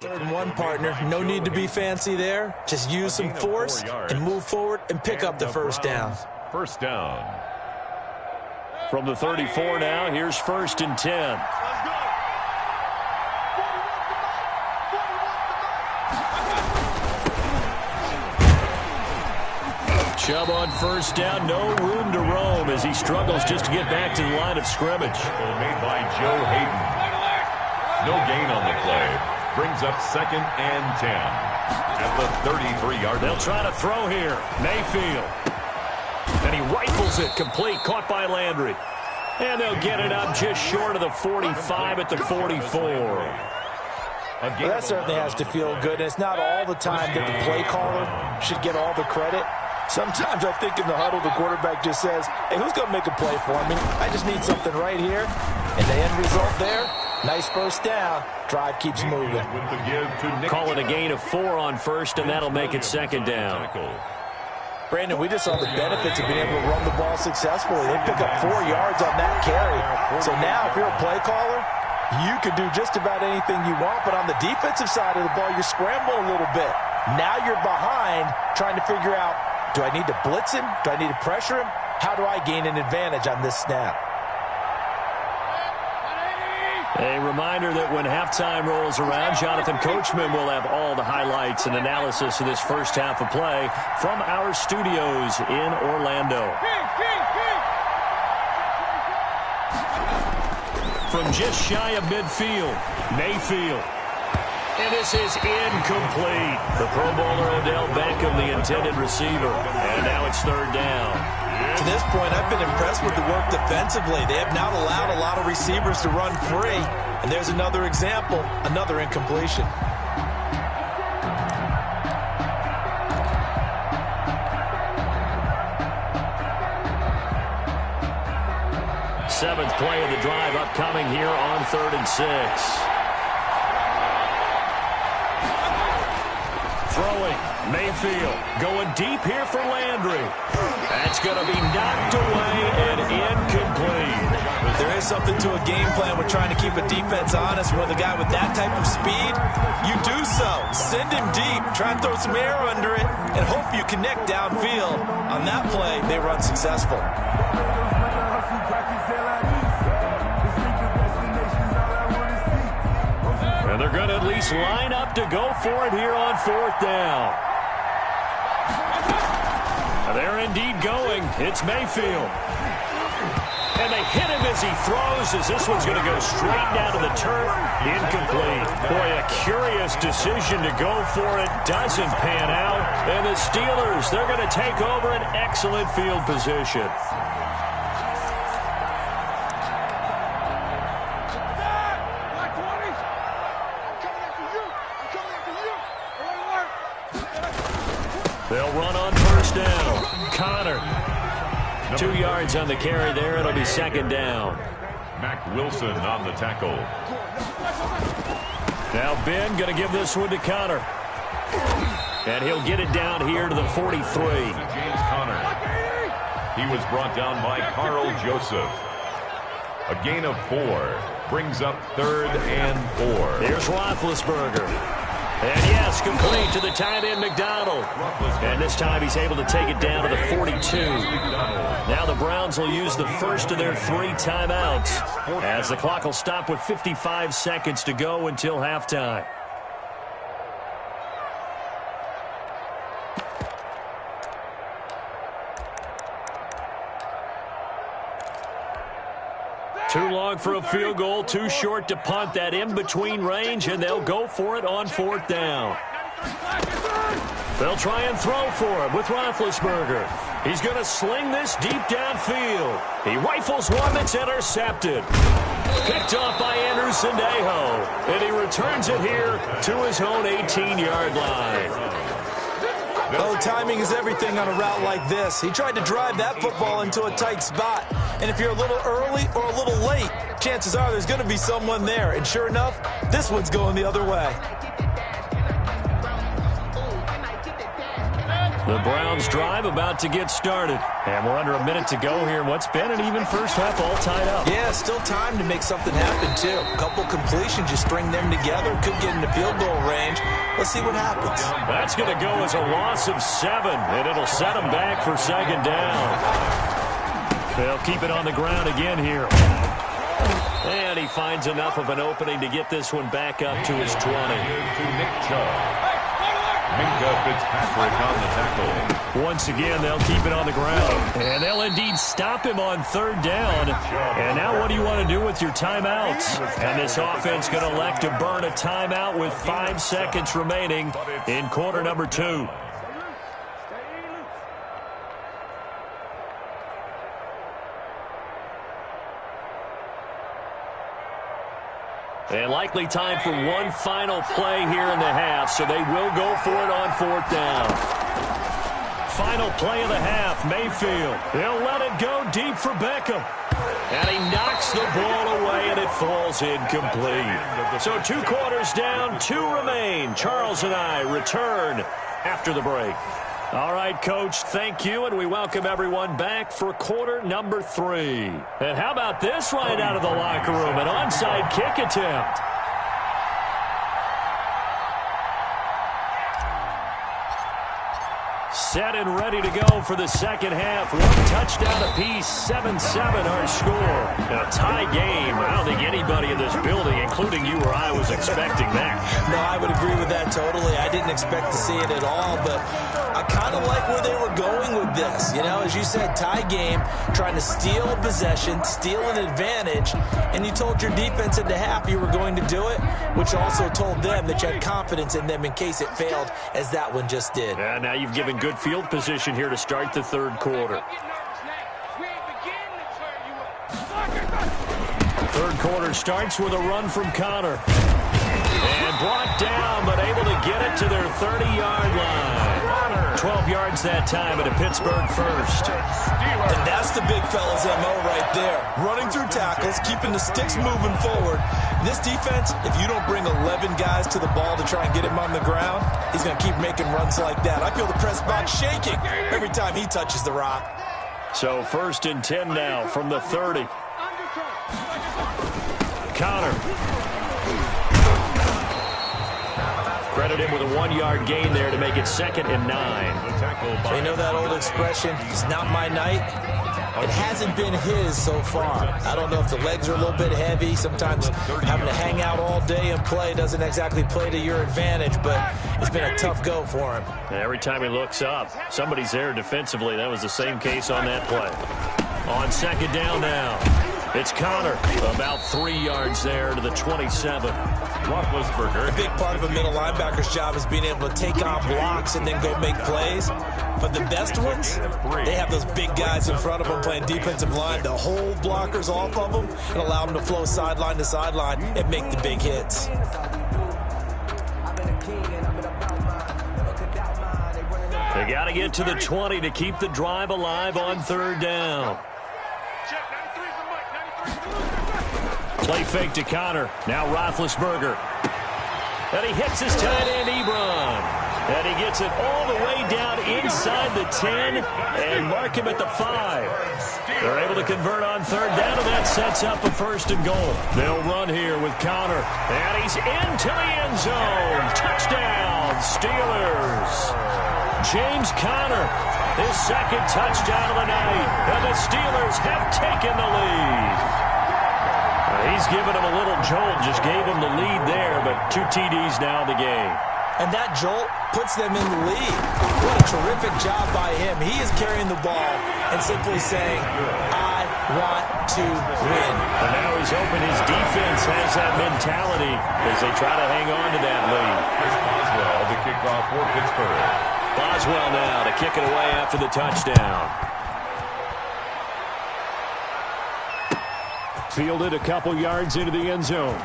Third and 1, partner. No need to be fancy there. Just use some force and move forward and pick up the first down. First down. From the 34 now, here's 1st and 10. Chubb on first down, no room to roam as he struggles just to get back to the line of scrimmage. Made by Joe Hayden. No gain on the play. Brings up 2nd and 10 at the 33-yard line. They'll try to throw here. Mayfield. And he rifles it complete, caught by Landry. And they'll get it up just short of the 45 at the 44. Well, that certainly has to feel good. And it's not all the time that the play caller should get all the credit. Sometimes I think in the huddle, the quarterback just says, hey, who's going to make a play for me? I just need something right here. And the end result there, nice first down. Drive keeps moving. Call it a gain of 4 on first, and that'll make it 2nd down. Brandon, we just saw the benefits of being able to run the ball successfully. They pick up 4 yards on that carry. So now if you're a play caller, you can do just about anything you want. But on the defensive side of the ball, you're scrambling a little bit. Now you're behind trying to figure out, do I need to blitz him? Do I need to pressure him? How do I gain an advantage on this snap? A reminder that when halftime rolls around, Jonathan Coachman will have all the highlights and analysis of this first half of play from our studios in Orlando. From just shy of midfield, Mayfield. And this is incomplete. The Pro Bowler Odell Beckham, the intended receiver. And now it's 3rd down. To this point, I've been impressed with the work defensively. They have not allowed a lot of receivers to run free. And there's another example, another incompletion. Seventh play of the drive upcoming here on 3rd and 6. Throwing, Mayfield going deep here for Landry. That's going to be knocked away and incomplete. There is something to a game plan with trying to keep a defense honest. With a guy with that type of speed, you do so. Send him deep, try and throw some air under it, and hope you connect downfield. On that play, they were unsuccessful. And they're going to at least line up to go for it here on 4th down. They're indeed going. It's Mayfield. And they hit him as he throws, as this one's going to go straight down to the turf. Incomplete. Boy, a curious decision to go for it. Doesn't pan out. And the Steelers, they're going to take over an excellent field position. They'll run on first down. Connor. 2 yards on the carry there. It'll be 2nd down. Mac Wilson on the tackle. Now Ben going to give this one to Connor. And he'll get it down here to the 43. James Conner. He was brought down by Carl Joseph. A gain of 4. Brings up 3rd and 4. Here's Roethlisberger. And yes, complete to the tight end, McDonald. And this time he's able to take it down to the 42. Now the Browns will use the first of their 3 timeouts, as the clock will stop with 55 seconds to go until halftime. Too long for a field goal, too short to punt. That in-between range, and they'll go for it on 4th down. They'll try and throw for him with Roethlisberger. He's going to sling this deep downfield. He rifles one that's intercepted. Picked off by Andrew Sendejo, and he returns it here to his own 18-yard line. Oh, timing is everything on a route like this. He tried to drive that football into a tight spot. And if you're a little early or a little late, chances are there's going to be someone there. And sure enough, this one's going the other way. The Browns drive about to get started. And we're under a minute to go here. What's been an even first half all tied up. Yeah, still time to make something happen, too. A couple completions, you string them together, could get into field goal range. Let's see what happens. That's going to go as a loss of 7, and it'll set them back for second down. They'll keep it on the ground again here. And he finds enough of an opening to get this one back up to his 20. To Nick Chubb. Minka Fitzpatrick on the tackle. Once again, they'll keep it on the ground. And they'll indeed stop him on third down. And now what do you want to do with your timeouts? And this offense going to elect to burn a timeout with 5 seconds remaining in quarter number 2. And likely time for one final play here in the half, so they will go for it on fourth down. Final play of the half, Mayfield. He'll let it go deep for Beckham. And he knocks the ball away, and it falls incomplete. So 2 quarters down, 2 remain. Charles and I return after the break. All right, Coach, thank you, and we welcome everyone back for quarter number 3. And how about this right out of the locker room, an onside kick attempt. Set and ready to go for the second half. 1 touchdown apiece, 7-7 our score. In a tie game, I don't think anybody in this building, including you or I, was expecting that. No, I would agree with that totally. I didn't expect to see it at all, but I kind of like where they were going with this. You know, as you said, tie game, trying to steal a possession, steal an advantage, and you told your defense at the half you were going to do it, which also told them that you had confidence in them in case it failed, as that one just did. And now you've given good field position here to start the third quarter. Third quarter starts with a run from Connor. And brought down, but able to get it to their 30-yard line. 12 yards that time, and a Pittsburgh first. And that's the big fella's MO right there. Running through tackles, keeping the sticks moving forward. This defense, if you don't bring 11 guys to the ball to try and get him on the ground, he's going to keep making runs like that. I feel the press box shaking every time he touches the rock. So 1st and 10 now from the 30. Connor. Credit him with a 1-yard gain there to make it 2nd and 9. You know that old expression, it's not my night? It hasn't been his so far. I don't know if the legs are a little bit heavy. Sometimes having to hang out all day and play doesn't exactly play to your advantage, but it's been a tough go for him. And every time he looks up, somebody's there defensively. That was the same case on that play. On 2nd down now, it's Connor. About 3 yards there to the 27. Roethlisberger. A big part of a middle linebacker's job is being able to take on blocks and then go make plays. But the best ones, they have those big guys in front of them playing defensive line to hold blockers off of them and allow them to flow sideline to sideline and make the big hits. They got to get to the 20 to keep the drive alive on 3rd down. Play fake to Connor. Now Roethlisberger. And he hits his tight end, Ebron. And he gets it all the way down inside the 10 and mark him at the 5. They're able to convert on 3rd down, and that sets up a 1st and goal. They'll run here with Connor. And he's into the end zone. Touchdown, Steelers. James Conner, his 2nd touchdown of the night. And the Steelers have taken the lead. He's given him a little jolt, just gave him the lead there, but 2 TDs now in the game. And that jolt puts them in the lead. What a terrific job by him. He is carrying the ball and simply saying, I want to win. And now he's open. His defense has that mentality as they try to hang on to that lead. Here's Boswell to kick off for Pittsburgh. Boswell now to kick it away after the touchdown. Fielded a couple yards into the end zone.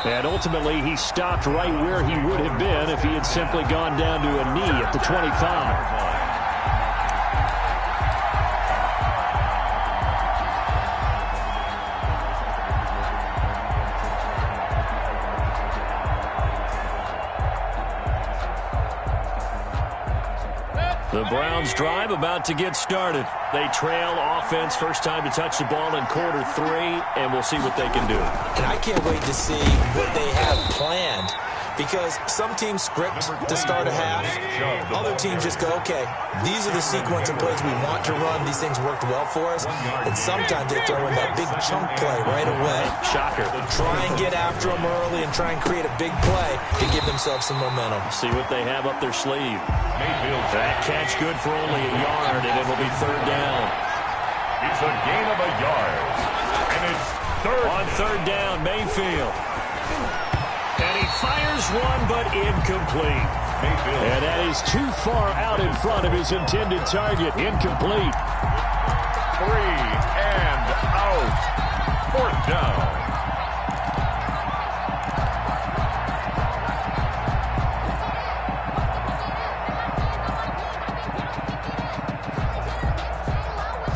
And ultimately, he stopped right where he would have been if he had simply gone down to a knee at the 25. The Browns drive about to get started. They trail offense, first time to touch the ball in quarter 3, and we'll see what they can do. And I can't wait to see what they have planned, because some teams script to start a half. Other teams just go, okay, these are the sequence of plays we want to run. These things worked well for us. And sometimes they throw in that big chunk play right away. Shocker. Try and get after them early and try and create a big play to give themselves some momentum. See what they have up their sleeve. That catch good for only a yard, and it'll be third down. It's a gain of a yard. And it's third. On third down, Mayfield. And he fires one, but incomplete. Mayfield. And that is too far out in front of his intended target. Incomplete. 3 and out. Fourth down.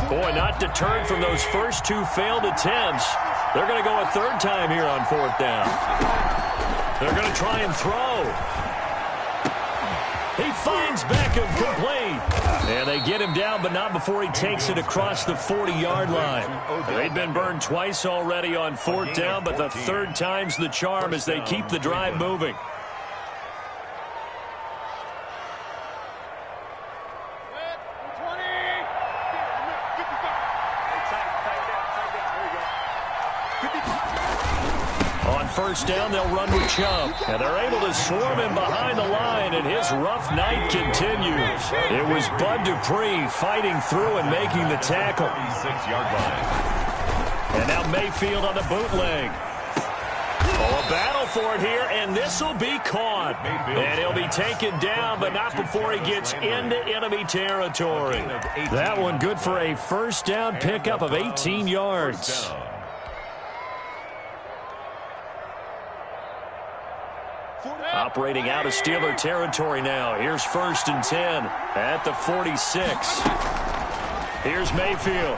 Boy, not deterred from those first 2 failed attempts. They're going to go a third time here on fourth down. They're going to try and throw. He finds Beckham complete. And they get him down, but not before he takes it across the 40-yard line. They've been burned twice already on fourth down, but the third time's the charm as they keep the drive moving. First down, they'll run with Chubb. And they're able to swarm him behind the line, and his rough night continues. It was Bud Dupree fighting through and making the tackle. 36-yard line. And now Mayfield on the bootleg. Oh, a battle for it here, and this will be caught. And he'll be taken down, but not before he gets into enemy territory. That one good for a first down pickup of 18 yards. Operating out of Steeler territory now. Here's 1st and 10 at the 46. Here's Mayfield.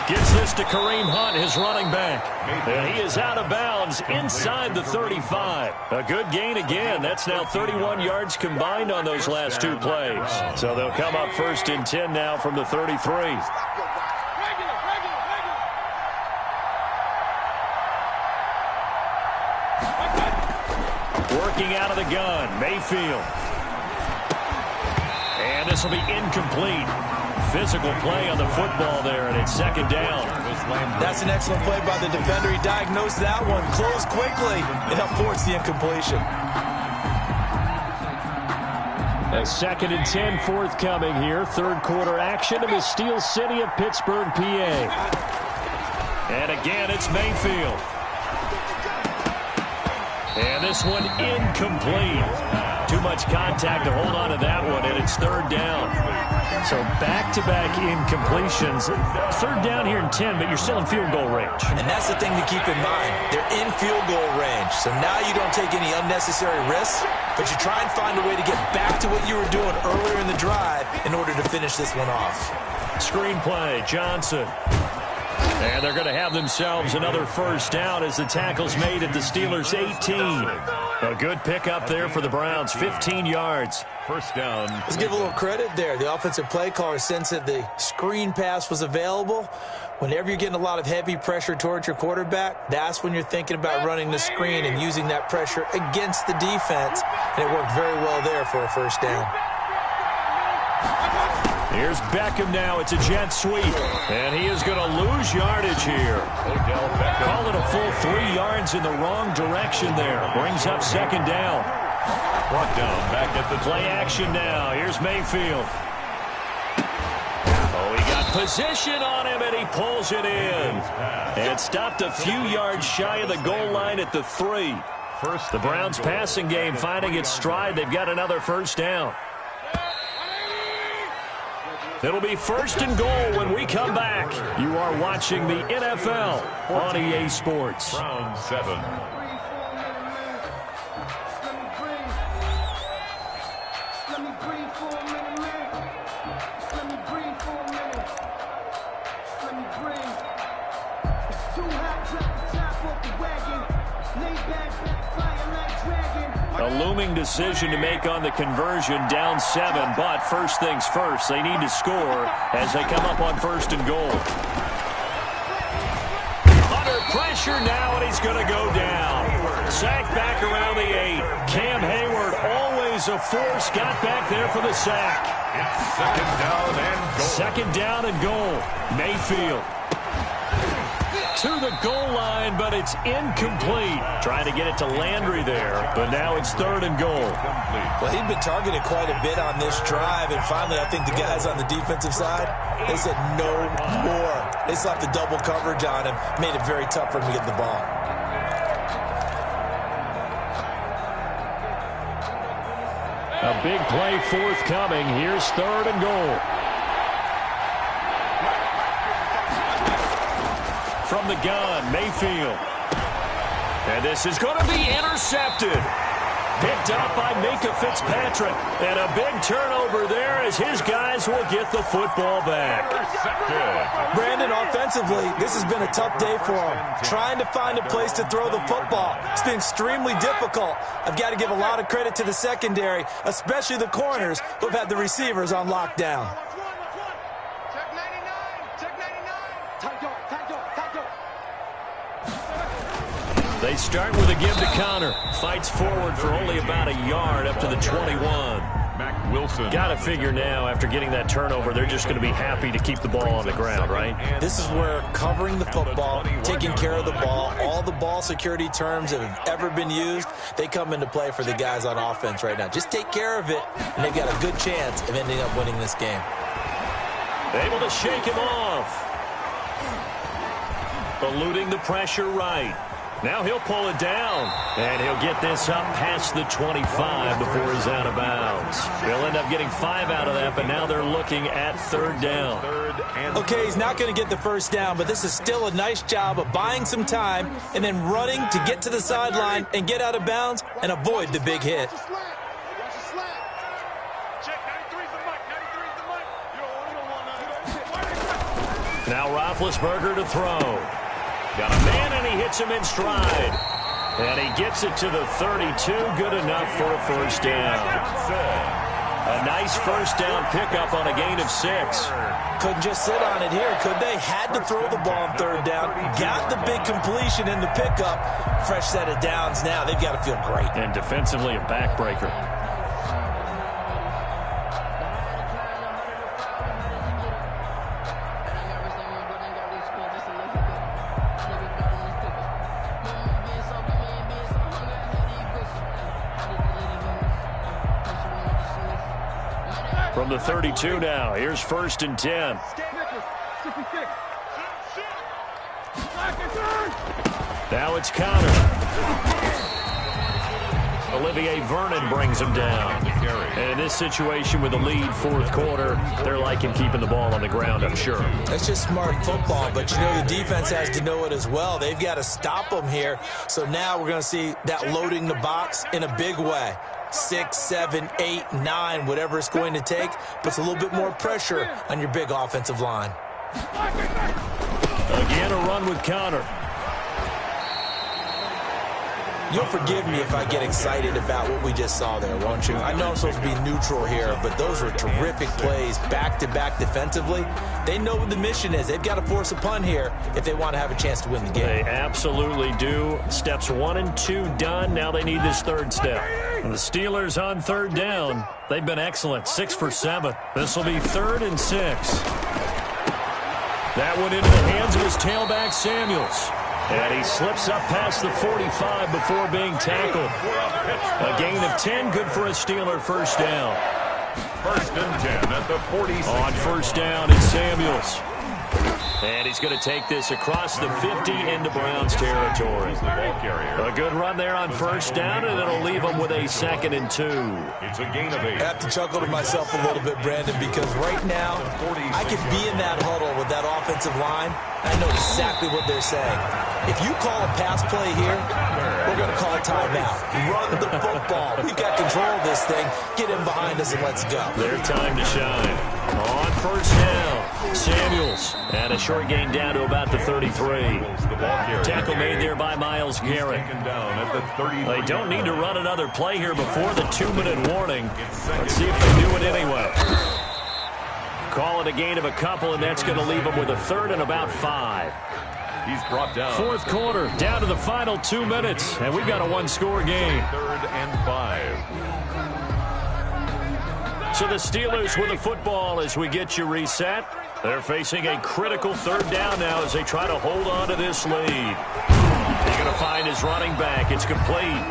Gets this to Kareem Hunt, his running back. And he is out of bounds inside the 35. A good gain again. That's now 31 yards combined on those last 2 plays. So they'll come up 1st and 10 now from the 33. Working out of the gun, Mayfield. And this will be incomplete. Physical play on the football there, and it's second down. That's an excellent play by the defender. He diagnosed that one, closed quickly, and helped force the incompletion. A 2nd and 10 forthcoming here. Third quarter action in the Steel City of Pittsburgh, PA. And again, it's Mayfield. And this one incomplete. Too much contact to hold on to that one, and it's third down. So back-to-back incompletions. Third down here in 10, but you're still in field goal range. And that's the thing to keep in mind. They're in field goal range. So now you don't take any unnecessary risks, but you try and find a way to get back to what you were doing earlier in the drive in order to finish this one off. Screenplay, Johnson. And they're going to have themselves another first down as the tackle's made at the Steelers' 18. A good pickup there for the Browns, 15 yards. First down. Let's give a little credit there. The offensive play caller sensed that the screen pass was available. Whenever you're getting a lot of heavy pressure towards your quarterback, that's when you're thinking about running the screen and using that pressure against the defense. And it worked very well there for a first down. Here's Beckham now. It's a jet sweep. And he is going to lose yardage here. Call it a full 3 yards in the wrong direction there. Brings up second down. Brought down back at the play action now. Here's Mayfield. Oh, he got position on him, and he pulls it in. And stopped a few yards shy of the goal line at the 3. The Browns passing game finding its stride. They've got another first down. It'll be 1st and goal when we come back. You are watching the NFL on EA Sports. Round 7. A looming decision to make on the conversion, down 7, but first things first, they need to score as they come up on 1st and goal. Under pressure now, and he's going to go down. Sack back around the 8. Cam Hayward, always a force, got back there for the sack. It's second down and goal. Second down and goal. Mayfield to the goal line, but it's incomplete. Trying to get it to Landry there, but now it's 3rd and goal. Well, he'd been targeted quite a bit on this drive, and finally I think the guys on the defensive side, they said no more. They slapped the double coverage on him, made it very tough for him to get the ball. A big play forthcoming. Here's 3rd and goal. From the gun, Mayfield. And this is going to be intercepted. Picked up by Minka Fitzpatrick. And a big turnover there as his guys will get the football back. Brandon, offensively, this has been a tough day for him. Trying to find a place to throw the football. It's been extremely difficult. I've got to give a lot of credit to the secondary, especially the corners who've had the receivers on lockdown. They start with a give to Connor. Fights forward for only about a yard up to the 21. Mac Wilson. Got to figure now, after getting that turnover, they're just going to be happy to keep the ball on the ground, right? This is where covering the football, taking care of the ball, all the ball security terms that have ever been used, they come into play for the guys on offense right now. Just take care of it, and they've got a good chance of ending up winning this game. Able to shake him off. Eluding the pressure right. Now he'll pull it down, and he'll get this up past the 25 before he's out of bounds. They'll end up getting 5 out of that, but now they're looking at 3rd down. Okay, he's not going to get the first down, but this is still a nice job of buying some time and then running to get to the sideline and get out of bounds and avoid the big hit. Now Roethlisberger to throw. Got a man, and he hits him in stride. And he gets it to the 32. Good enough for a first down. A nice first down pickup on a gain of 6. Couldn't just sit on it here, could they? Had to throw the ball on 3rd down. Got the big completion in the pickup. Fresh set of downs now. They've got to feel great. And defensively, a backbreaker. From the 32 now, here's 1st and 10. Now it's Connor. Olivier Vernon brings him down. And in this situation with the lead 4th quarter, they're liking keeping the ball on the ground, I'm sure. That's just smart football, but you know the defense has to know it as well. They've got to stop them here. So now we're going to see that loading the box in a big way. 6, 7, 8, 9, whatever it's going to take, puts a little bit more pressure on your big offensive line. Again, a run with Connor. You'll forgive me if I get excited about what we just saw there, won't you? I know I'm supposed to be neutral here, but those were terrific plays back-to-back defensively. They know what the mission is. They've got to force a punt here if they want to have a chance to win the game. They absolutely do. Steps 1 and 2 done. Now they need this 3rd step. And the Steelers on 3rd down. They've been excellent. 6 for 7. This will be 3rd and 6. That one into the hands of his tailback, Samuels. And he slips up past the 45 before being tackled. A gain of 10, good for a Steeler first down. 1st and 10 at the 46. On 1st down, it's Samuels. And he's going to take this across the 50 into Browns territory. A good run there on 1st down, and it'll leave him with a 2nd and 2. It's a gain of 8. I have to chuckle to myself a little bit, Brandon, because right now I could be in that huddle with that offensive line. I know exactly what they're saying. If you call a pass play here, we're going to call a timeout. Run the football. We've got control of this thing. Get him behind us and let's go. Their time to shine. On first down, Samuels. And a short gain down to about the 33. Tackle made there by Myles Garrett. They don't need to run another play here before the 2-minute warning. Let's see if they do it anyway. Call it a gain of a couple, and that's going to leave them with a third and about 5. He's brought down. Fourth quarter, down to the final 2 minutes, and we've got a one-score game. 3rd and 5. So the Steelers with the football as we get you reset. They're facing a critical 3rd down now as they try to hold on to this lead. He's going to find his running back. It's complete.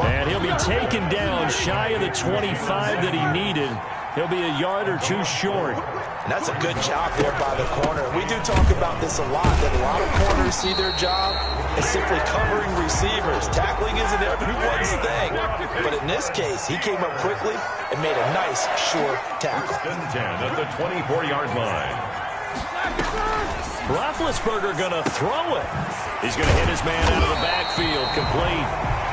And he'll be taken down shy of the 25 that he needed. He'll be a yard or two short. And that's a good job there by the corner. We do talk about this a lot, that a lot of corners see their job as simply covering receivers. Tackling isn't everyone's thing. But in this case, he came up quickly and made a nice, short tackle. 10 at the 24-yard line. Roethlisberger going to throw it. He's going to hit his man out of the backfield, complete.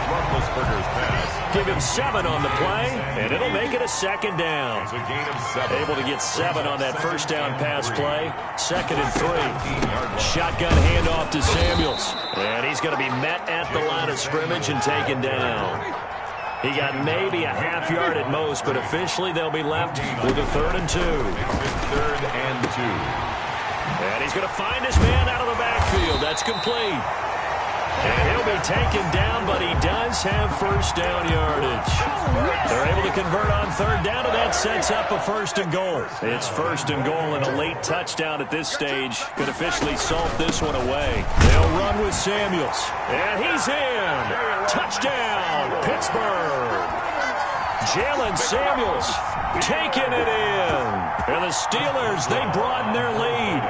Roethlisberger's pass. Give him 7 on the play, and it'll make it a 2nd down. It's a gain of 7. Able to get 7 on that first down pass play. 2nd and 3. Shotgun handoff to Samuels. And he's going to be met at the line of scrimmage and taken down. He got maybe a half yard at most, but officially they'll be left with a 3rd and 2. 3rd and 2. And he's going to find his man out of the backfield. That's complete. And he'll be taken down, but he does have first down yardage. They're able to convert on 3rd down, and that sets up a 1st and goal. It's 1st and goal, and a late touchdown at this stage could officially salt this one away. They'll run with Samuels. And he's in. Touchdown, Pittsburgh. Jalen Samuels taking it in. And the Steelers, they broaden their lead.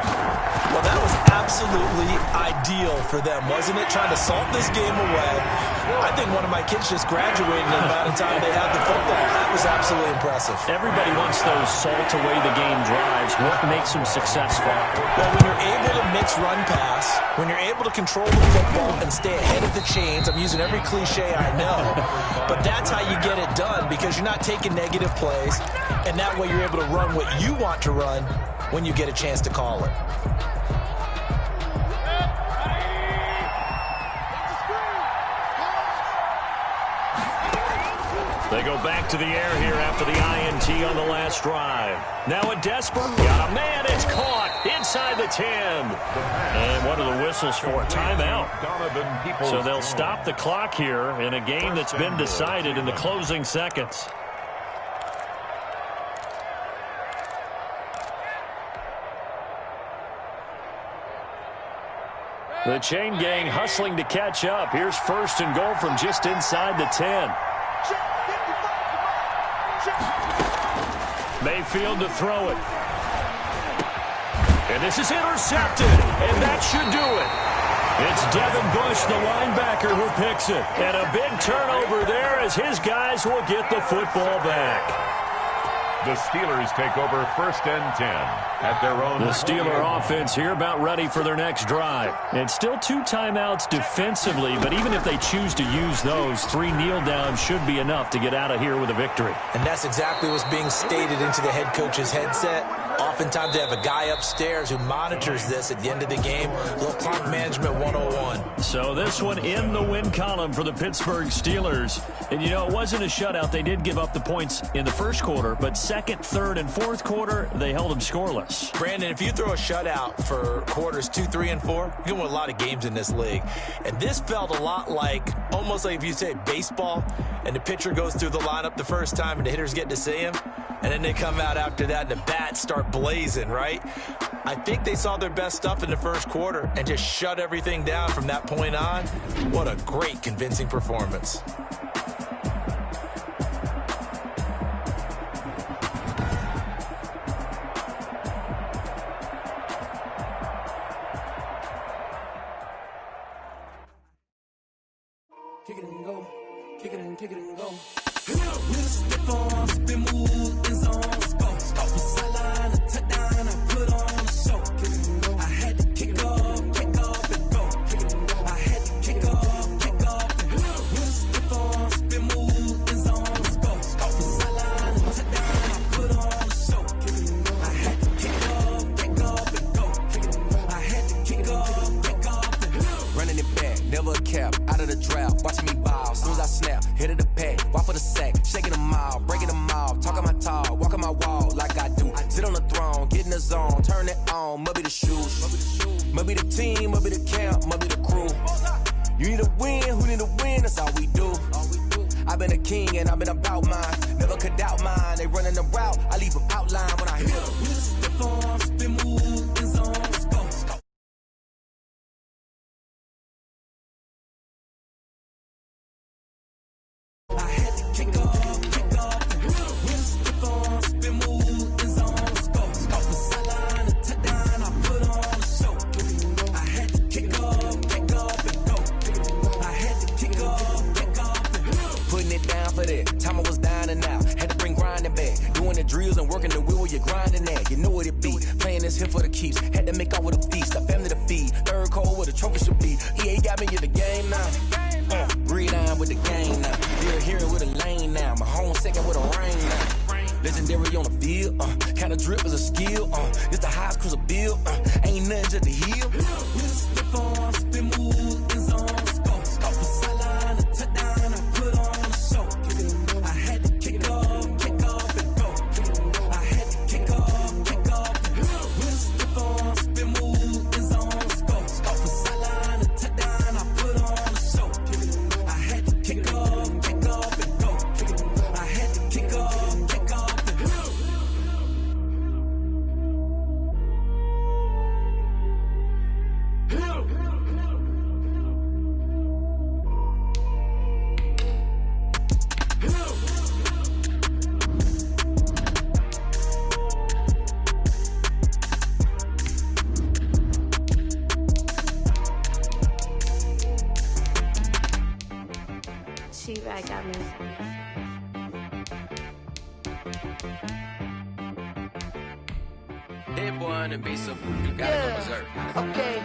Well, that was absolutely ideal for them, wasn't it? Trying to salt this game away. I think one of my kids just graduated in the amount of time they had the football. That was absolutely impressive. Everybody wants those salt-away-the-game drives. What makes them successful? Well, when you're able to mix run-pass, when you're able to control the football and stay ahead of the chains, I'm using every cliche I know, but that's how you get it done because you're not taking negative plays, and that way you're able to run what you want to run when you get a chance to call it. They go back to the air here after the INT on the last drive. Now a desperate. Got a man. It's caught inside the 10. And what are the whistles for? Timeout. So they'll stop the clock here in a game that's been decided in the closing seconds. The chain gang hustling to catch up. Here's 1st and goal from just inside the 10. Mayfield to throw it. And this is intercepted. And that should do it. It's Devin Bush, the linebacker, who picks it. And a big turnover there as his guys will get the football back. The Steelers take over 1st and 10 at their own. The Steeler offense here about ready for their next drive. And still 2 timeouts defensively, but even if they choose to use those, 3 kneel downs should be enough to get out of here with a victory. And that's exactly what's being stated into the head coach's headset. Oftentimes they have a guy upstairs who monitors this at the end of the game. Little clock management 101. So this one in the win column for the Pittsburgh Steelers. And, you know, it wasn't a shutout. They did give up the points in the first quarter, but 2nd, 3rd, and 4th quarter, they held them scoreless. Brandon, if you throw a shutout for quarters 2, 3, and 4, you can win a lot of games in this league. And this felt a lot like, almost like if you say baseball, and the pitcher goes through the lineup the first time and the hitters get to see him, and then they come out after that and the bats start blazing, right? I think they saw their best stuff in the first quarter and just shut everything down from that point on. What a great, convincing performance. Kick it and go, kick it and kick it and go. We'll step on, spin, move, and zone. Off the sideline, a touchdown, I put on a show. Kick it and go. I had to kick off and go. Kick it and go. I had to kick off and go. We'll step on, spin, move, and zone. Off the sideline, a touchdown, I put on a show. Kick it and crowd, watching me ball. Soon as I snap, hit of the pack, walk for the sack, shaking them all, breaking them all, talking my talk, walking my wall like I do. Sit on the throne, get in the zone, turn it on, must be the shoes, must be the team, must be the camp, must be the crew. You need a win, who need a win? That's all we do. I've been a king and I've been about mine. Never could doubt mine. They running the route, I leave them outline when I hit them. We just step on, spin, move, in zone, let's go. I had to kick off. We just step on, spin, move, in zone, let's go. Off the sideline, a touchdown, I put on a show. I had to kick off and go. I had to kick off and go. Putting it down for that. Time I was down and out. Had to bring grinding back. Doing the drills and working the wheel where you're grinding at. You know what it be. Playing this here for the keeps. Had to make out with a feast. A family to feed. Third cold where the trophy should be. EA got me in the game now. Breathe on with the game now. They're here with a lane now. My home second with a rain now. Legendary on the field. Kind of drip is a skill. It's the highest cruiser bill. Ain't nothing just to heal. We just step on, spin, move, in zone, let's go. Off the sideline, a touchdown, I put on a show. I had to kick off and go. I had to kick off and go. We just step on, spin, move, in zone, let's go. Off the sideline, a touchdown, I put on a show. I had to kick off and go. I had to kick off and go. She right got me. Hit boy on the beat, so you gotta go berserk. Okay.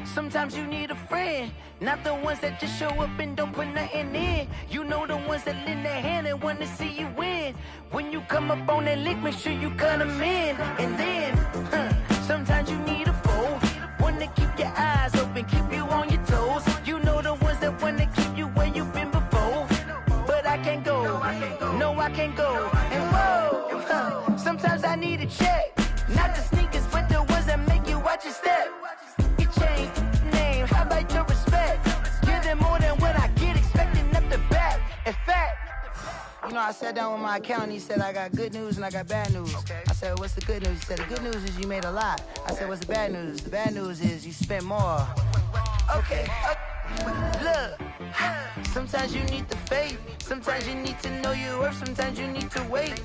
Sometimes you need a friend, not the ones that just show up and don't put nothing in. You know the ones that lend their hand and want to see you win. When you come up on that lick, make sure you cut them in. And then, sometimes you need a foe, one to keep your eyes open, keep you on your toes. You know the ones that want to keep you where you've been before. But I can't go, no I can't go. And whoa, sometimes I need a check. Not the sneakers, but the ones that make you watch your step. You change name, how about your respect? Give them more than what I get, expecting up the back. In fact, you know, I sat down with my accountant, he said, I got good news and I got bad news. I said, what's the good news? He said, the good news is you made a lot. I said, what's the bad news? The bad news is you spent more. Okay, look, sometimes you need the faith, sometimes you need to know your worth, sometimes you need to wait.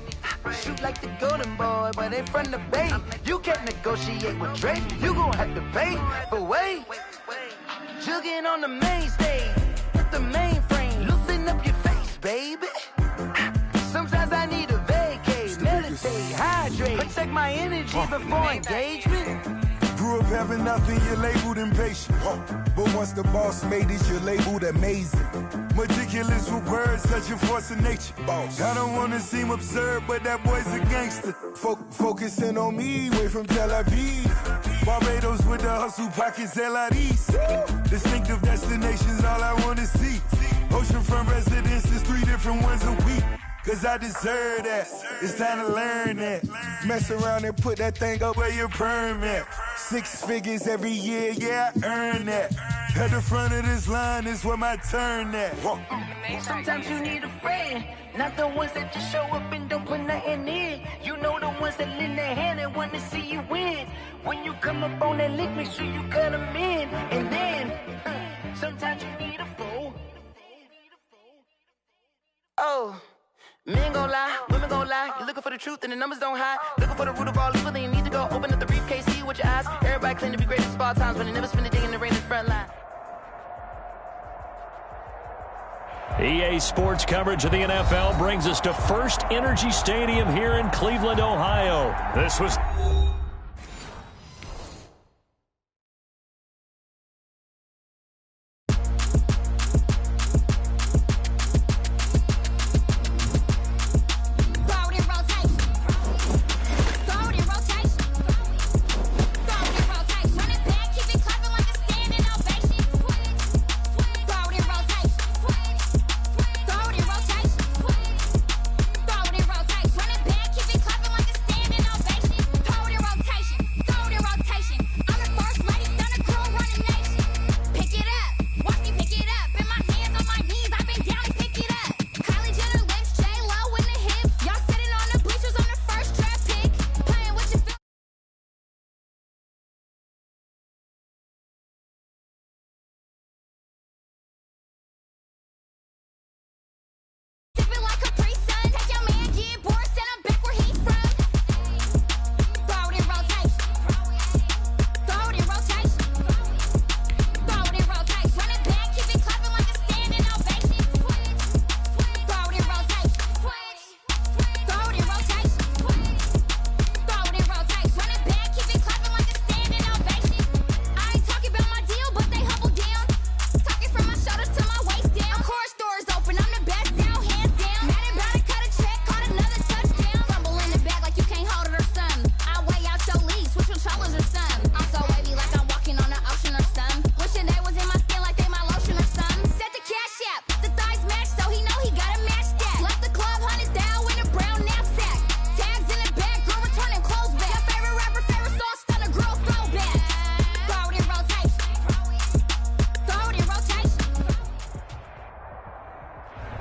Shoot like the golden boy, but ain't from the bay. You can't negotiate with Drake, you gon' have to pay. But wait, jugging on the main stage, with the mainframe, loosen up your face, baby. Sometimes I need a vacate, meditate, hydrate, protect my energy before engagement. Grew up having nothing, you're labeled impatient. But once the boss made it, you're labeled amazing. Meticulous with words, such a force of nature. Boss. I don't wanna seem absurd, but that boy's a gangster. Focusing on me, way from Tel Aviv. Barbados with the hustle pockets, LIDs. Distinctive destinations, all I wanna see. Oceanfront residences, 3 different ones a week. Cause I deserve that, it's time to learn that. Mess around and put that thing up where your perm at. 6 figures every year, yeah, I earn that. At the front of this line is where my turn at. Sometimes you need a friend, not the ones that just show up and don't put nothing in. You know the ones that lend their hand and want to see you win. When you come up on that lick, make sure you cut them in. And then, sometimes you need a foe. Oh. Men gon' lie, women gon' lie. You're looking for the truth and the numbers don't hide. Looking for the root of all evil, then you need to go open up the briefcase, see with your eyes. Everybody claim to be great at all times, but they never spend a day in the rain in the front line. EA Sports coverage of the NFL brings us to First Energy Stadium here in Cleveland, Ohio. This was...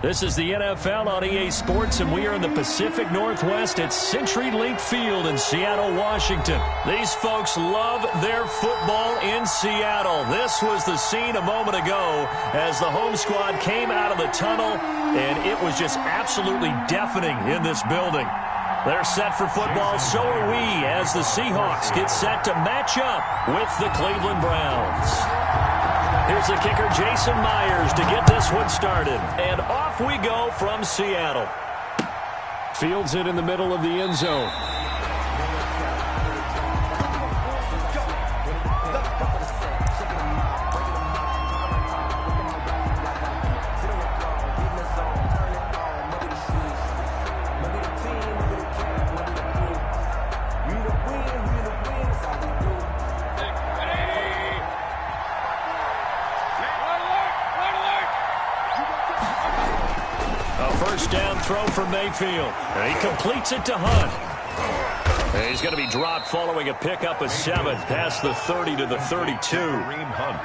This is the NFL on EA Sports, and we are in the Pacific Northwest at CenturyLink Field in Seattle, Washington. These folks love their football in Seattle. This was the scene a moment ago as the home squad came out of the tunnel, and it was just absolutely deafening in this building. They're set for football, so are we, as the Seahawks get set to match up with the Cleveland Browns. Here's the kicker, Jason Myers, to get this one started. And off we go from Seattle. Fields it in the middle of the end zone. First down throw for Mayfield. And he completes it to Hunt. And he's going to be dropped following a pickup of 7 past the 30 to the 32. Kareem Hunt.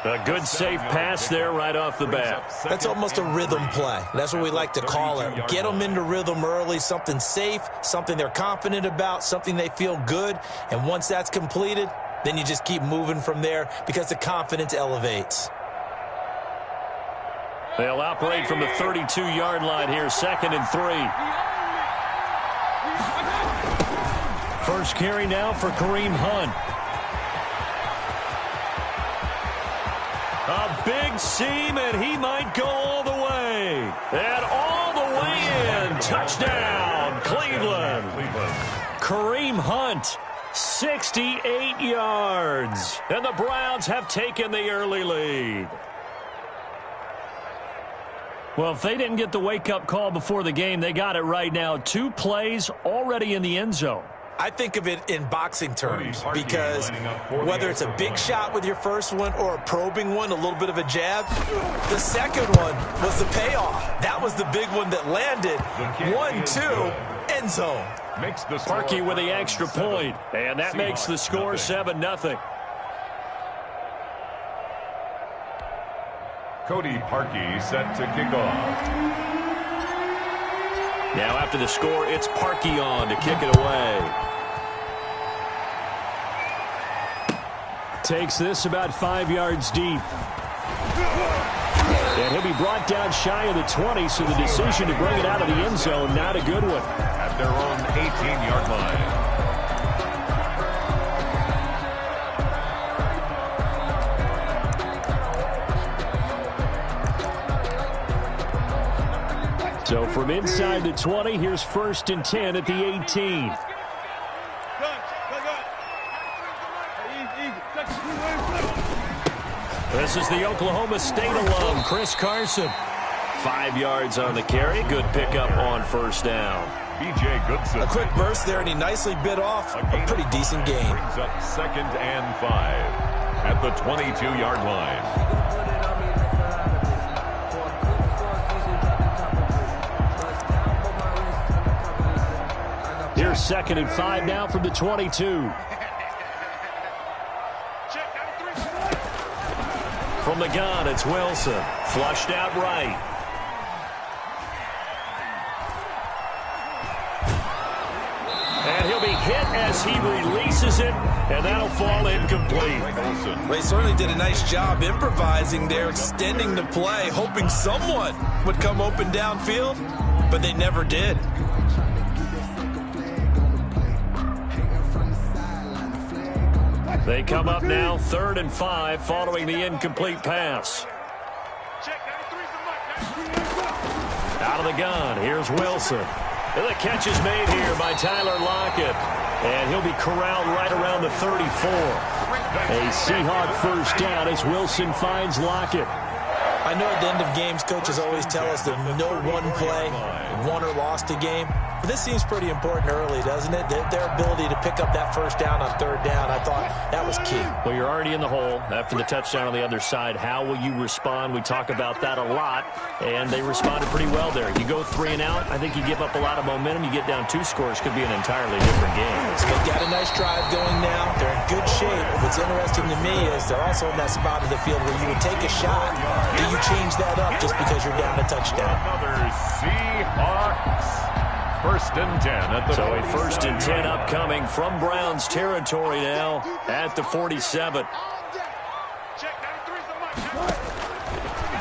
A good safe pass there right off the bat. That's almost a rhythm play. That's what we like to call it. Get them into rhythm early, something safe, something they're confident about, something they feel good. And once that's completed, then you just keep moving from there because the confidence elevates. They'll operate from the 32-yard line here, 2nd and 3. First carry now for Kareem Hunt. A big seam, and he might go all the way. And all the way in. Touchdown, Cleveland. Kareem Hunt, 68 yards. And the Browns have taken the early lead. Well, if they didn't get the wake-up call before the game, they got it right now. 2 plays already in the end zone. I think of it in boxing terms because whether it's a big shot with your first one or a probing one, a little bit of a jab, the second one was the payoff. That was the big one that landed. 1-2, end zone. Parkey with the extra point, and that makes the score 7-0. Cody Parkey set to kick off. Now after the score, it's Parkey on to kick it away. Takes this about 5 yards deep. And he'll be brought down shy of the 20, so the decision to bring it out of the end zone, not a good one. At their own 18-yard line. So from inside the 20, here's 1st and 10 at the 18. This is the Oklahoma State alum, Chris Carson. 5 yards on the carry. Good pickup on first down. B.J. Goodson. A quick burst there, and he nicely bit off a pretty decent game. Brings up 2nd and 5 at the 22-yard line. Here's 2nd and 5 now from the 22. From the gun, it's Wilson. Flushed out right. And he'll be hit as he releases it, and that'll fall incomplete. Well, he certainly did a nice job improvising there, extending the play, hoping someone would come open downfield, but they never did. They come up now 3rd and 5 following the incomplete pass. Out of the gun, here's Wilson. And the catch is made here by Tyler Lockett. And he'll be corralled right around the 34. A Seahawk first down as Wilson finds Lockett. I know at the end of games, coaches always tell us that no one play won or lost a game. But this seems pretty important early, doesn't it? Their ability to pick up that first down on 3rd down, I thought that was key. Well, you're already in the hole after the touchdown on the other side. How will you respond? We talk about that a lot, and they responded pretty well there. You go 3 and out, I think you give up a lot of momentum. You get down 2 scores, could be an entirely different game. So they've got a nice drive going now. They're in good shape. What's interesting to me is they're also in that spot of the field where you would take a shot. Do you change that up just because you're down a touchdown. Another Seahawks. 1st and 10 at the 47. So a 1st and 10 upcoming from Browns territory now at the 47.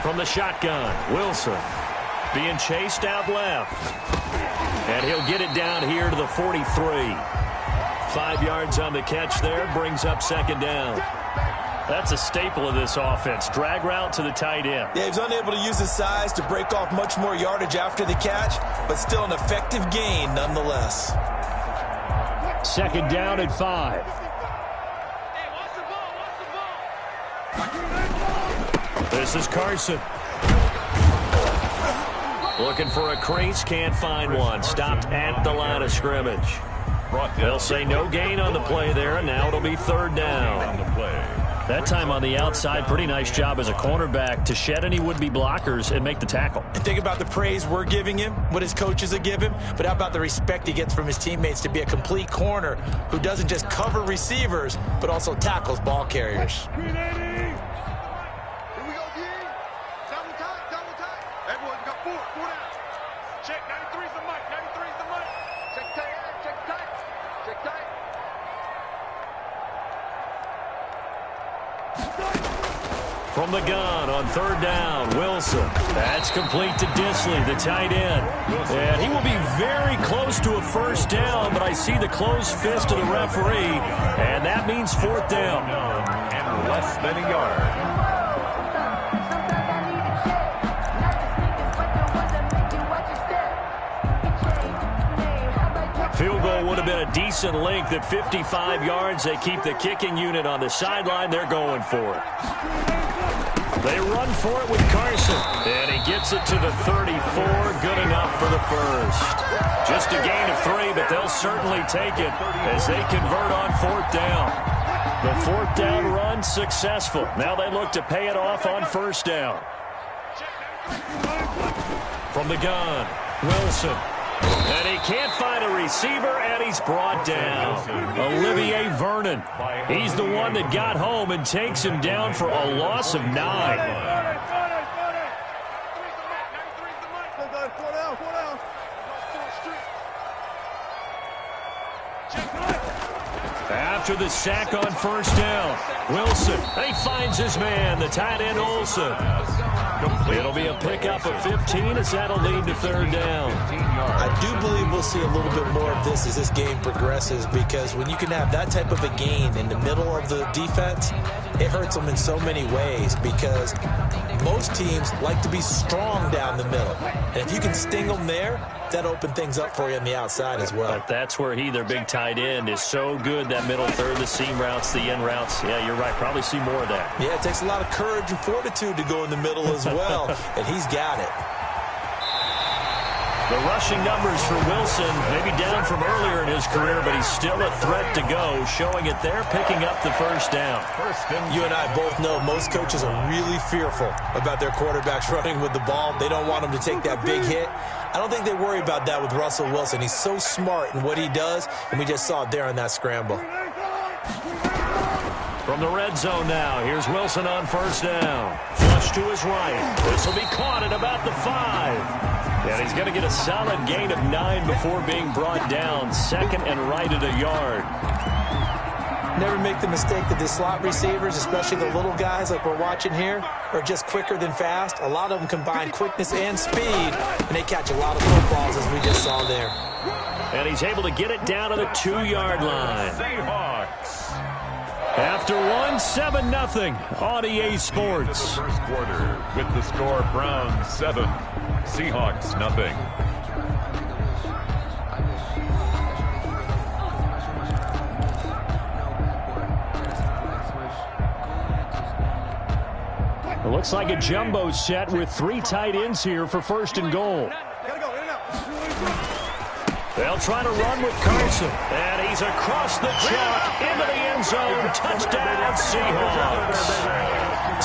From the shotgun, Wilson being chased out left. And he'll get it down here to the 43. 5 yards on the catch there, brings up 2nd down. That's a staple of this offense. Drag route to the tight end. Yeah, he's unable to use his size to break off much more yardage after the catch, but still an effective gain nonetheless. 2nd down at 5. This is Carson. Looking for a crease, can't find one. Stopped at the line of scrimmage. They'll say no gain on the play there, and now it'll be 3rd down. That time on the outside, pretty nice job as a cornerback to shed any would-be blockers and make the tackle. And think about the praise we're giving him, what his coaches have given him, but how about the respect he gets from his teammates to be a complete corner who doesn't just cover receivers, but also tackles ball carriers. From the gun on 3rd down, Wilson. That's complete to Disley, the tight end. And he will be very close to a 1st down, but I see the closed fist of the referee, and that means 4th down. And less than a yard. Field goal would have been a decent length at 55 yards. They keep the kicking unit on the sideline. They're going for it. They run for it with Carson. And he gets it to the 34. Good enough for the 1st. Just a gain of 3, but they'll certainly take it as they convert on 4th down. The 4th down run successful. Now they look to pay it off on 1st down. From the gun, Wilson. And he can't find a receiver, and he's brought down. Olivier Vernon. He's the one that got home and takes him down for a loss of 9. After the sack on 1st down, Wilson, he finds his man, the tight end Olsen. It'll be a pickup of 15 as that'll lead to 3rd down. I do believe we'll see a little bit more of this as this game progresses, because when you can have that type of a gain in the middle of the defense, it hurts them in so many ways, because most teams like to be strong down the middle. And if you can sting them there, that opens things up for you on the outside as well. But that's where their big tight end, is so good, that middle third, the seam routes, the in routes. Yeah, you're right. Probably see more of that. Yeah, it takes a lot of courage and fortitude to go in the middle as well, and he's got it. The rushing numbers for Wilson, maybe down from earlier in his career, but he's still a threat to go, showing it there, picking up the 1st down. You and I both know most coaches are really fearful about their quarterbacks running with the ball. They don't want them to take that big hit. I don't think they worry about that with Russell Wilson. He's so smart in what he does, and we just saw it there on that scramble. From the red zone now, here's Wilson on 1st down. Flush to his right. This will be caught at about the 5. And he's going to get a solid gain of 9 before being brought down. 2nd and right at a yard. Never make the mistake that the slot receivers, especially the little guys like we're watching here, are just quicker than fast. A lot of them combine quickness and speed, and they catch a lot of footballs, as we just saw there. And he's able to get it down to the 2-yard line. Seahawks. After 7-0 on EA Sports. The 1st quarter with the score Browns 7, Seahawks 0. It looks like a jumbo set with 3 tight ends here for 1st and goal. They'll try to run with Carson, and he's across the chalk into the end zone. Touchdown, Seahawks.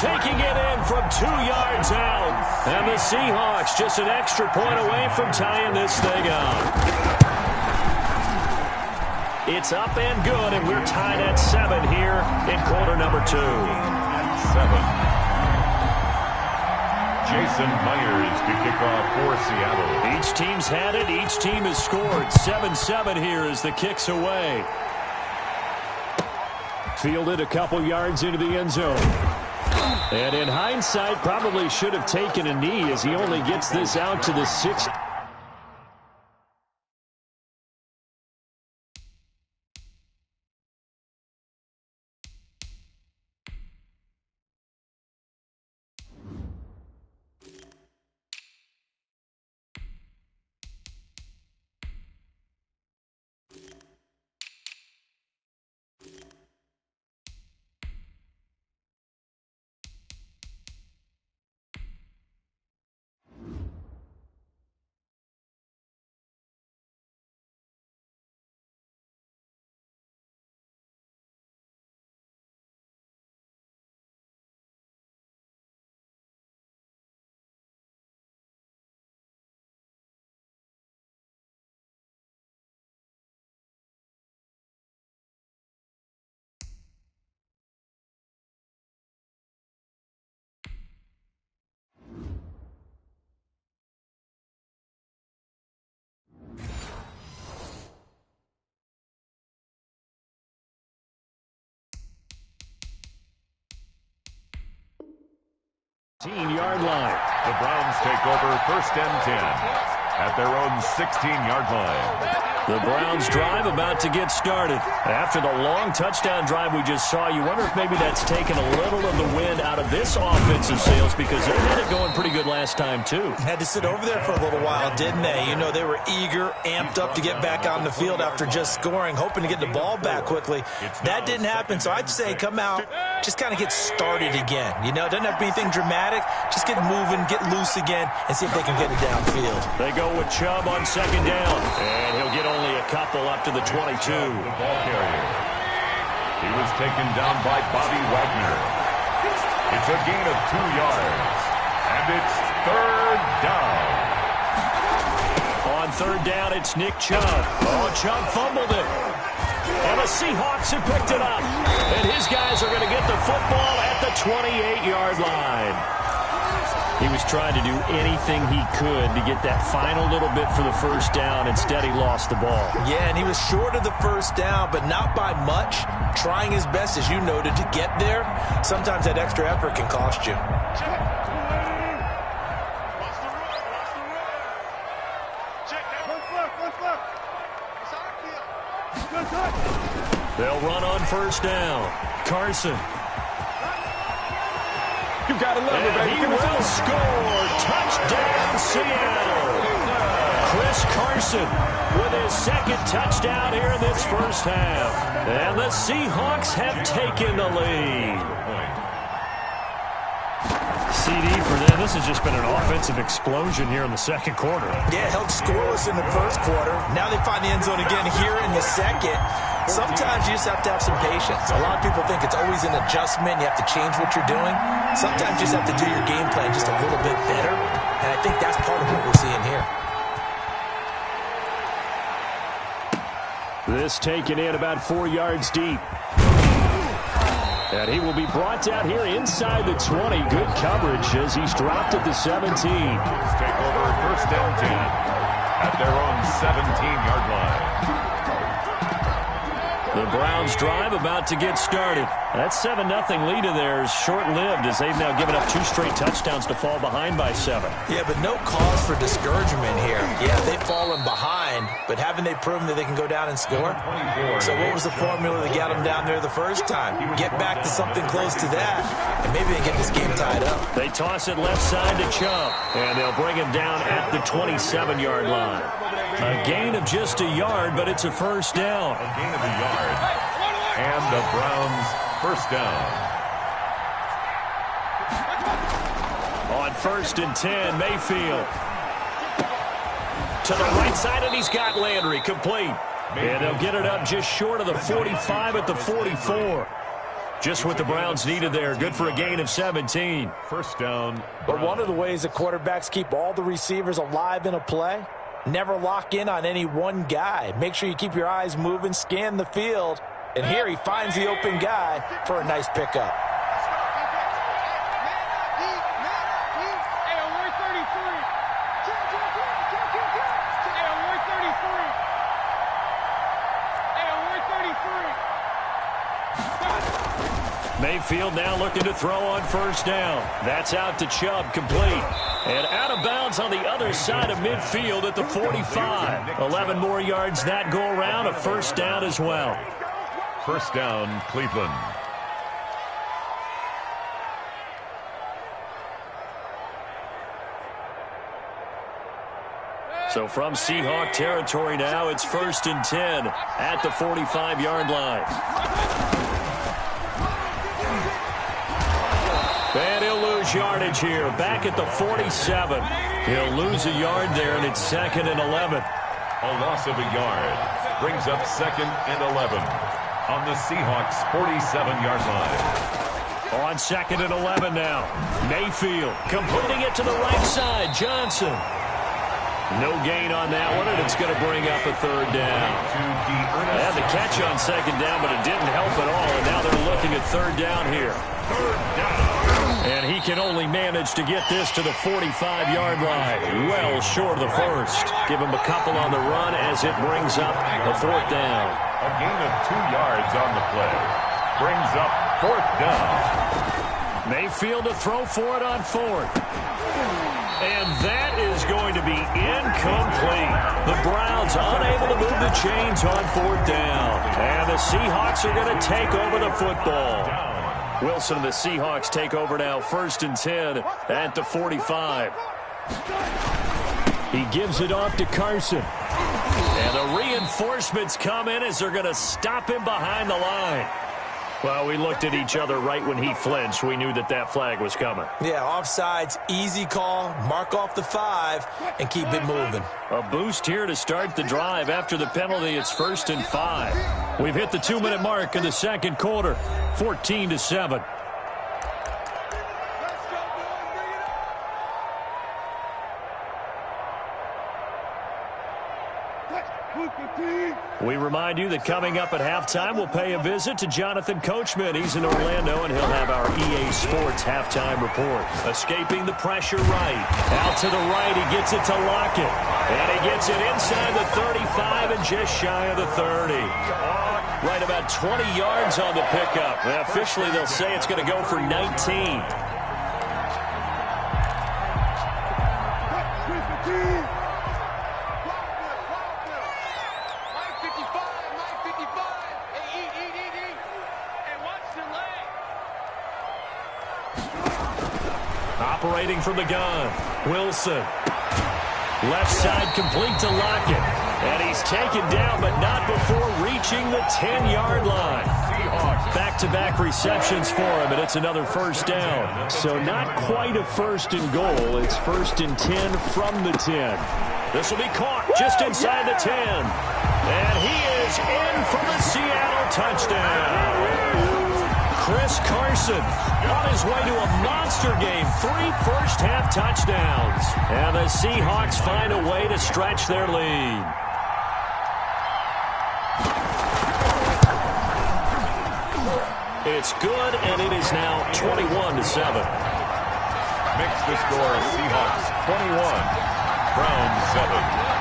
Taking it in from 2 yards out, and the Seahawks just an extra point away from tying this thing up. It's up and good, and we're tied at 7 here in quarter number 2. 7. Jason Myers to kick off for Seattle. Each team's had it. Each team has scored. 7-7 here as the kick's away. Fielded a couple yards into the end zone. And in hindsight, probably should have taken a knee as he only gets this out to the 6. Yard line. The Browns take over 1st and 10 at their own 16-yard line. The Browns drive about to get started. After the long touchdown drive we just saw, you wonder if maybe that's taken a little of the wind out of this offensive sails because they had it going pretty good last time too. Had to sit over there for a little while, didn't they? You know, they were eager, amped up to get back on the field after just scoring, hoping to get the ball back quickly. That didn't happen, so I'd say come out, just kind of get started again. You know, doesn't have to be anything dramatic. Just get moving, get loose again, and see if they can get it downfield. They go with Chubb on 2nd down, and he'll get only a couple up to the 22. The ball carrier. He was taken down by Bobby Wagner. It's a gain of 2 yards, and it's 3rd down. On 3rd down, it's Nick Chubb. Oh, Chubb fumbled it. And the Seahawks have picked it up. And his guys are going to get the football at the 28-yard line. He was trying to do anything he could to get that final little bit for the 1st down. Instead, he lost the ball. Yeah, and he was short of the 1st down, but not by much. Trying his best, as you noted, to get there. Sometimes that extra effort can cost you. They'll run on 1st down. Carson. You got to love it, baby. He will score. Touchdown, Seattle. Chris Carson with his 2nd touchdown here in this 1st half. And the Seahawks have taken the lead. CD for them. This has just been an offensive explosion here in the 2nd quarter. Yeah, held scoreless in the 1st quarter. Now they find the end zone again here in the 2nd. Sometimes you just have to have some patience. A lot of people think it's always an adjustment. You have to change what you're doing. Sometimes you just have to do your game plan just a little bit better. And I think that's part of what we're seeing here. This taken in about 4 yards deep. And he will be brought down here inside the 20. Good coverage as he's dropped at the 17. Take over 1st and 10 at their own 17-yard line. The Browns drive about to get started. That 7-0 lead of theirs short-lived as they've now given up 2 straight touchdowns to fall behind by 7. Yeah, but no cause for discouragement here. Yeah, they've fallen behind, but haven't they proven that they can go down and score? So what was the formula that got them down there the 1st time? Get back to something close to that, and maybe they get this game tied up. They toss it left side to Chubb, and they'll bring him down at the 27-yard line. A gain of just a yard, but it's a 1st down. A gain of a yard, and the Browns 1st down. On 1st and 10, Mayfield. To the right side, and he's got Landry complete. And they'll get it up just short of the 45 at the 44. Just what the Browns needed there. Good for a gain of 17. 1st down. But one of the ways that quarterbacks keep all the receivers alive in a play, never lock in on any one guy. Make sure you keep your eyes moving, scan the field. And here he finds the open guy for a nice pickup. Mayfield now looking to throw on first down. That's out to Chubb, complete. And out of bounds on the other side of midfield at the 45. 11 more yards that go around, a first down as well. First down, Cleveland. So from Seahawk territory now, it's 1st and 10 at the 45-yard line. And he'll lose yardage here, back at the 47. He'll lose a yard there, and it's 2nd and 11. A loss of a yard brings up 2nd and 11 on the Seahawks' 47-yard line. On 2nd and 11 now. Mayfield completing it to the right side. Johnson. No gain on that one, and it's going to bring up a 3rd down. They had the catch on 2nd down, but it didn't help at all, and now they're looking at 3rd down here. 3rd down. And he can only manage to get this to the 45-yard line. Well short of the first. Give him a couple on the run as it brings up a 4th down. A gain of 2 yards on the play. Brings up 4th down. Mayfield to throw for it on 4th. And that is going to be incomplete. The Browns unable to move the chains on 4th down. And the Seahawks are going to take over the football. Wilson and the Seahawks take over now, 1st and 10 at the 45. He gives it off to Carson. And the reinforcements come in as they're going to stop him behind the line. Well, we looked at each other right when he flinched. We knew that that flag was coming. Yeah, offsides, easy call, mark off the 5, and keep it moving. A boost here to start the drive. After the penalty, it's 1st and 5. We've hit the 2-minute mark in the 2nd quarter, 14-7. We remind you that coming up at halftime, we'll pay a visit to Jonathan Coachman. He's in Orlando, and he'll have our EA Sports halftime report. Escaping the pressure right. Out to the right, he gets it to Lockett. And he gets it inside the 35 and just shy of the 30. Right about 20 yards on the pickup. And officially, they'll say it's going to go for 19. Operating from the gun, Wilson. Left side complete to Lockett. And he's taken down, but not before reaching the 10-yard line. Back-to-back receptions for him, and it's another 1st down. So not quite a 1st and goal. It's 1st and 10 from the 10. This will be caught just inside the 10. And he is in for the Seattle touchdown. Chris Carson on his way to a monster game. 3 first-half touchdowns. And the Seahawks find a way to stretch their lead. It's good, and it is now 21-7. Makes the score Seahawks 21, Browns 7.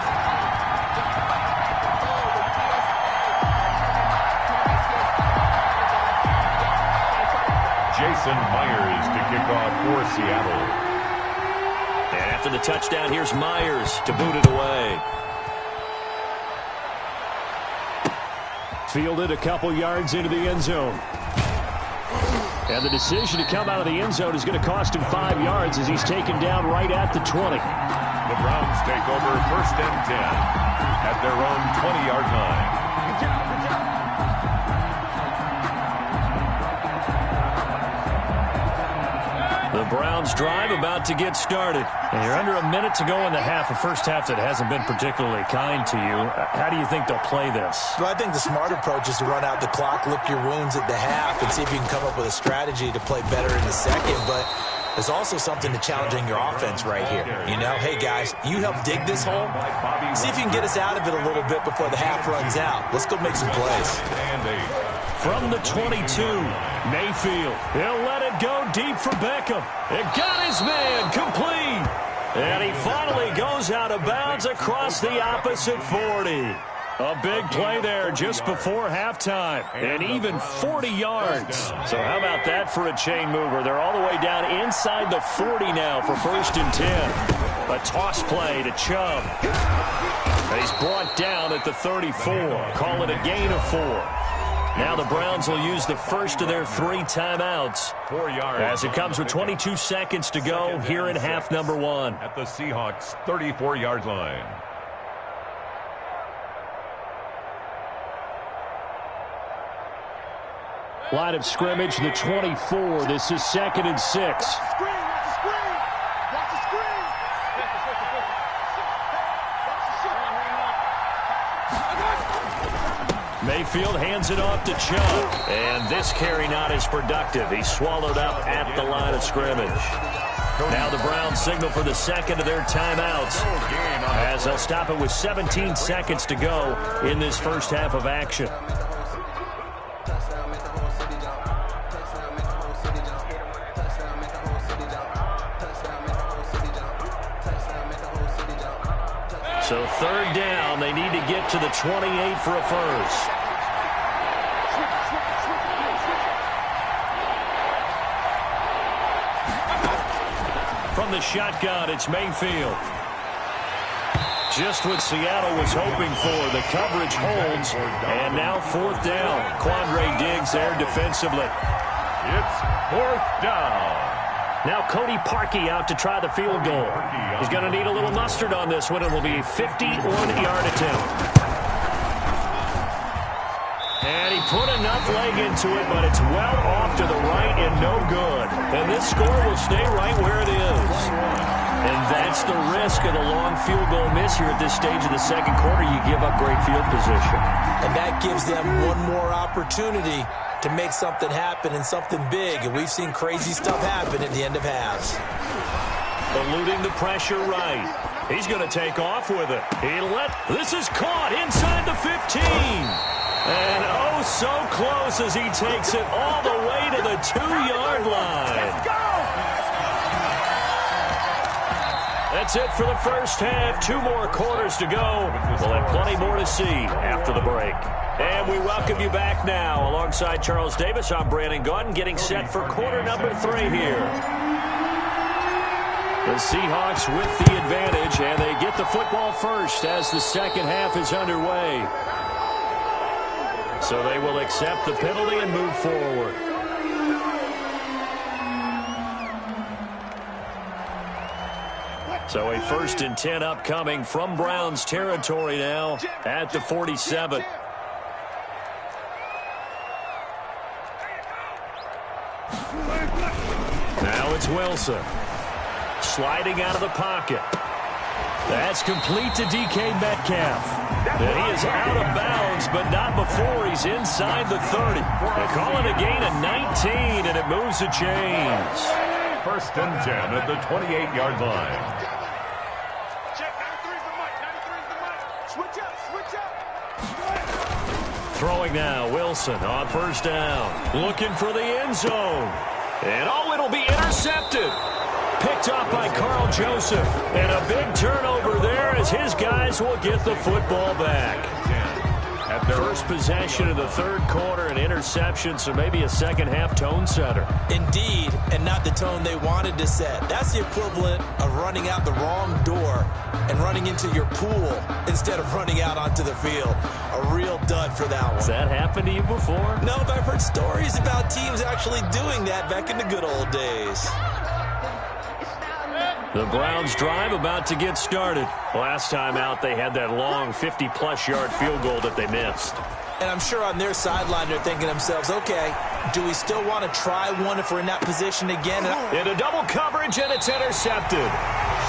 Jason Myers to kick off for Seattle. And after the touchdown, here's Myers to boot it away. Fielded a couple yards into the end zone. And the decision to come out of the end zone is going to cost him 5 yards as he's taken down right at the 20. The Browns take over 1st and 10 at their own 20-yard line. The Browns drive about to get started. And you're under a minute to go in the half, a first half that hasn't been particularly kind to you. How do you think they'll play this? Well, I think the smart approach is to run out the clock, lick your wounds at the half, and see if you can come up with a strategy to play better in the second. But there's also something to challenging your offense right here. You know, hey, guys, you help dig this hole. See if you can get us out of it a little bit before the half runs out. Let's go make some plays. From the 22, Mayfield. He'll let it go deep for Beckham. It got his man complete. And he finally goes out of bounds across the opposite 40. A big play there just before halftime, and even 40 yards. So how about that for a chain mover? They're all the way down inside the 40 now for 1st and 10. A toss play to Chubb. He's brought down at the 34. Call it a gain of 4. Now the Browns will use the first of their 3 timeouts 4 yards as it comes with 22 seconds to go here in half number 1. at the Seahawks 34-yard line. Line of scrimmage, the 24. This is 2nd and 6. Mayfield hands it off to Chubb. And this carry not as productive. He's swallowed up at the line of scrimmage. Now the Browns signal for the second of their timeouts as they'll stop it with 17 seconds to go in this first half of action. So 3rd down, they need to get to the 28 for a first. From the shotgun, it's Mayfield. Just what Seattle was hoping for. The coverage holds, and now 4th down. Quandre Diggs there defensively. It's 4th down. Now Cody Parkey out to try the field goal. He's going to need a little mustard on this one. It will be a 51-yard attempt. And he put enough leg into it, but it's well off to the right and no good. And this score will stay right where it is. And that's the risk of the long field goal miss here at this stage of the second quarter. You give up great field position. And that gives them one more opportunity to make something happen and something big. And we've seen crazy stuff happen at the end of halves. Eluding the pressure right. He's going to take off with it. This is caught inside the 15. And oh, so close as he takes it all the way to the 2-yard line. Let's go! That's it for the first half. 2 more quarters to go. We'll have plenty more to see after the break. And we welcome you back now. Alongside Charles Davis, I'm Brandon Gaudin, getting set for quarter number 3 here. The Seahawks with the advantage, and they get the football first as the second half is underway. So they will accept the penalty and move forward. So a 1st and 10 upcoming from Browns territory now at the 47. Now it's Wilson. Sliding out of the pocket. That's complete to DK Metcalf. And he is out of bounds, but not before he's inside the 30. They call it a gain of 19, and it moves the chains. 1st and 10 at the 28-yard line. Throwing now, Wilson on 1st down. Looking for the end zone. And oh, it'll be intercepted. Picked up by Carl Joseph. And a big turnover there as his guys will get the football back. At their first possession of the 3rd quarter, an interception, so maybe a second-half tone setter. Indeed, and not the tone they wanted to set. That's the equivalent of running out the wrong door and running into your pool instead of running out onto the field. A real dud for that one. Has that happened to you before? No, but I've heard stories about teams actually doing that back in the good old days. The Browns drive about to get started. Last time out, they had that long 50-plus yard field goal that they missed. And I'm sure on their sideline, they're thinking to themselves, okay, do we still want to try one if we're in that position again? In a double coverage, and it's intercepted.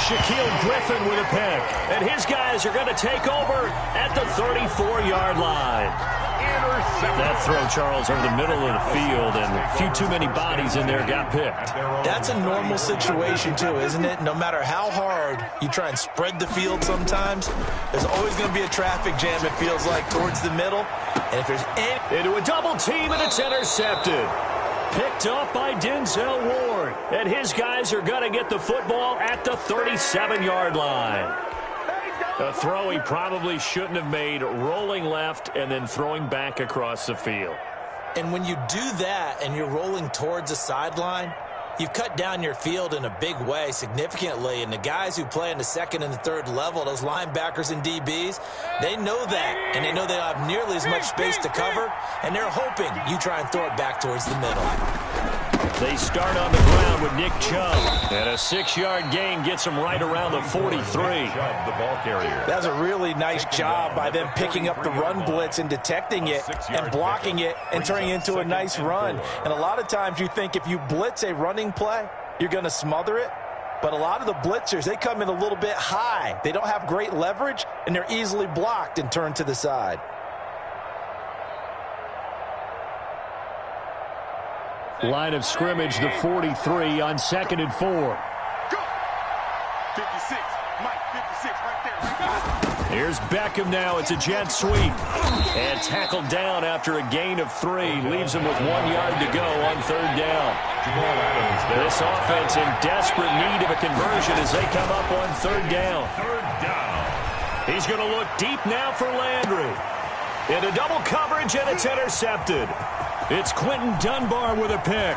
Shaquille Griffin with a pick. And his guys are going to take over at the 34-yard line. That throw, Charles, over the middle of the field, and a few too many bodies in there got picked. That's a normal situation, too, isn't it? No matter how hard you try and spread the field sometimes, there's always going to be a traffic jam, it feels like, towards the middle. And if there's any... Into a double team, and it's intercepted. Picked up by Denzel Ward. And his guys are going to get the football at the 37-yard line. A throw he probably shouldn't have made, rolling left and then throwing back across the field. And when you do that and you're rolling towards the sideline, you've cut down your field in a big way significantly. And the guys who play in the second and the third level, those linebackers and DBs, they know that. And they know they don't have nearly as much space to cover. And they're hoping you try and throw it back towards the middle. They start on the ground with Nick Chubb. And a 6-yard gain gets him right around the 43. Chubb, the ball carrier. That's a really nice job by them picking up the run blitz and detecting it and blocking it and turning it into a nice run. And a lot of times you think if you blitz a running play, you're going to smother it. But a lot of the blitzers, they come in a little bit high. They don't have great leverage, and they're easily blocked and turned to the side. Line of scrimmage, the 43 on 2nd and 4. Go. 56. Mike, 56 right there. Here's Beckham now. It's a jet sweep. And tackled down after a gain of 3. Leaves him with 1 yard to go on 3rd down. This offense in desperate need of a conversion as they come up on 3rd down. He's going to look deep now for Landry. Into double coverage, and it's intercepted. It's Quentin Dunbar with a pick.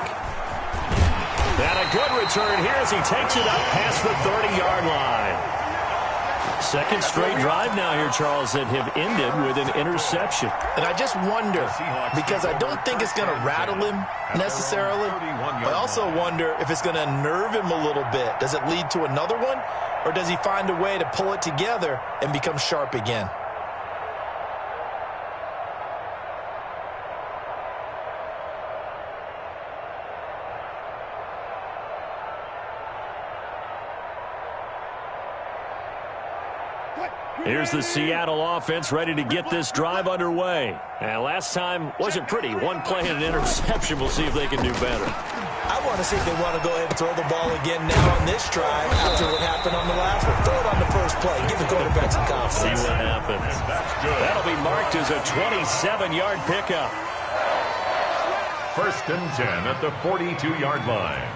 And a good return here as he takes it up past the 30-yard line. Second straight drive now here, Charles, that have ended with an interception. And I just wonder, because I don't think it's going to rattle him necessarily, but I also wonder if it's going to unnerve him a little bit. Does it lead to another one, or does he find a way to pull it together and become sharp again? Here's the Seattle offense ready to get this drive underway. And last time wasn't pretty. One play and an interception. We'll see if they can do better. I want to see if they want to go ahead and throw the ball again now on this drive after what happened on the last one. Throw it on the first play. Give the quarterback some confidence. See what happens. That'll be marked as a 27-yard pickup. 1st and 10 at the 42-yard line.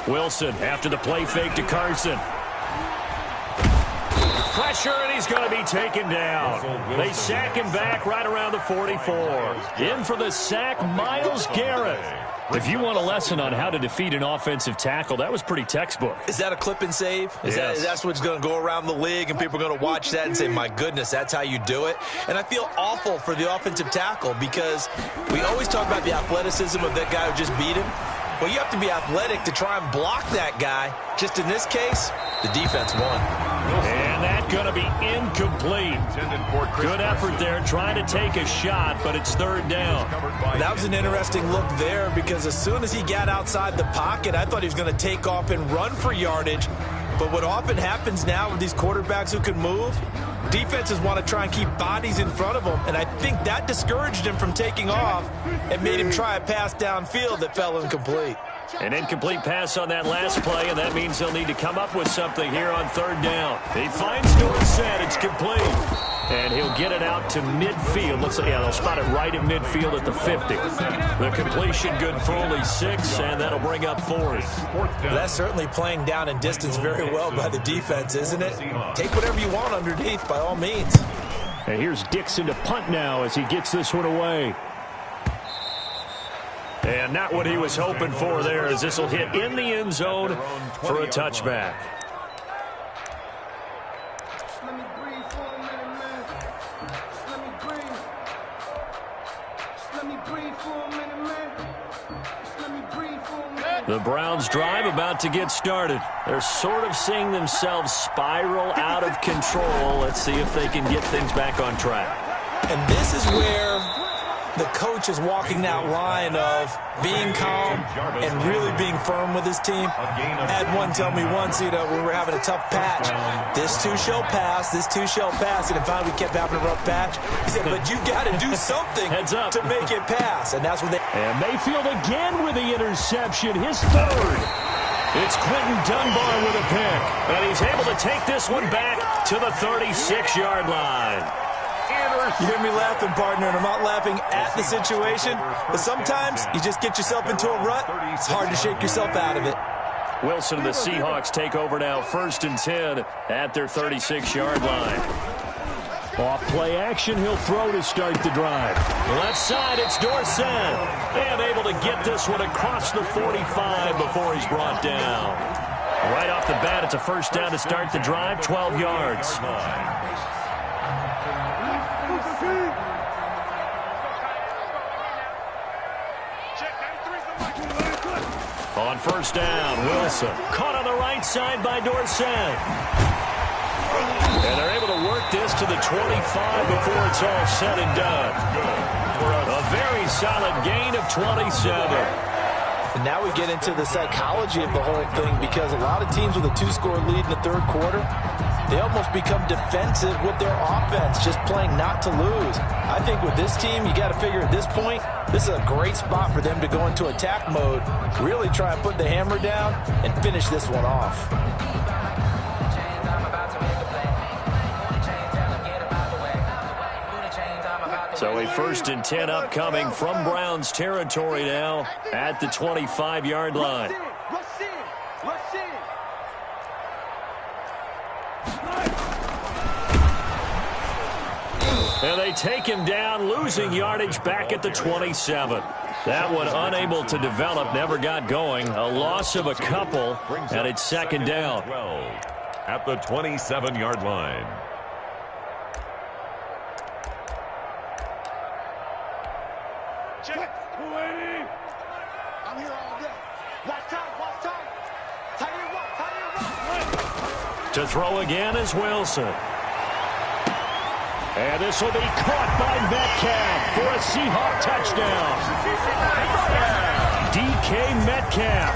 Wilson after the play fake to Carson. Pressure, and he's going to be taken down. They sack him back right around the 44. In for the sack, Myles Garrett. If you want a lesson on how to defeat an offensive tackle, that was pretty textbook. Is that a clip and save? Yes. That's what's going to go around the league, and people are going to watch that and say, my goodness, that's how you do it? And I feel awful for the offensive tackle because we always talk about the athleticism of that guy who just beat him. Well, you have to be athletic to try and block that guy. Just in this case, the defense won. And that's going to be incomplete. Good effort there trying to take a shot, but it's 3rd down. That was an interesting look there because as soon as he got outside the pocket, I thought he was going to take off and run for yardage. But what often happens now with these quarterbacks who can move, defenses want to try and keep bodies in front of them, and I think that discouraged him from taking off and made him try a pass downfield that fell incomplete. An incomplete pass on that last play, and that means they'll need to come up with something here on 3rd down. He finds Dorsett. It's complete. And he'll get it out to midfield. Looks like, yeah, they'll spot it right at midfield at the 50. The completion good for only 6, and that'll bring up 4th. That's certainly playing down in distance very well by the defense, isn't it? Take whatever you want underneath, by all means. And here's Dixon to punt now as he gets this one away. And not what he was hoping for there, as this will hit in the end zone for a touchback. The Browns drive about to get started. They're sort of seeing themselves spiral out of control. Let's see if they can get things back on track. And this is where the coach is walking that line of being calm and really being firm with his team. I had one tell me once, when we were having a tough patch, this too shall pass, this too shall pass, and finally we kept having a rough patch. He said, but you got to do something to make it pass, and that's what they... And Mayfield again with the interception, his 3rd. It's Quentin Dunbar with a pick, and he's able to take this one back to the 36-yard line. You hear me laughing, partner, and I'm not laughing at the situation, but sometimes you just get yourself into a rut. It's hard to shake yourself out of it. Wilson and the Seahawks take over now, 1st and 10 at their 36-yard line. Off play action, he'll throw to start the drive. Left side, it's Dorsett. And able to get this one across the 45 before he's brought down. Right off the bat, it's a 1st down to start the drive, 12 yards. On 1st down, Wilson caught on the right side by Dorsett. And they're able to work this to the 25 before it's all said and done. A very solid gain of 27. And now we get into the psychology of the whole thing, because a lot of teams with a 2-score lead in the 3rd quarter, they almost become defensive with their offense, just playing not to lose. I think with this team, you got to figure at this point, this is a great spot for them to go into attack mode, really try and put the hammer down and finish this one off. So a 1st and 10 upcoming from Browns territory now at the 25-yard line. And they take him down, losing yardage back at the 27. That one unable to develop, never got going. A loss of a couple, and it's 2nd down. At the 27-yard line. Check. 280. I'm here all day. Watch out, watch out. Tight end. To throw again is Wilson. And this will be caught by Metcalf for a Seahawk touchdown. DK Metcalf,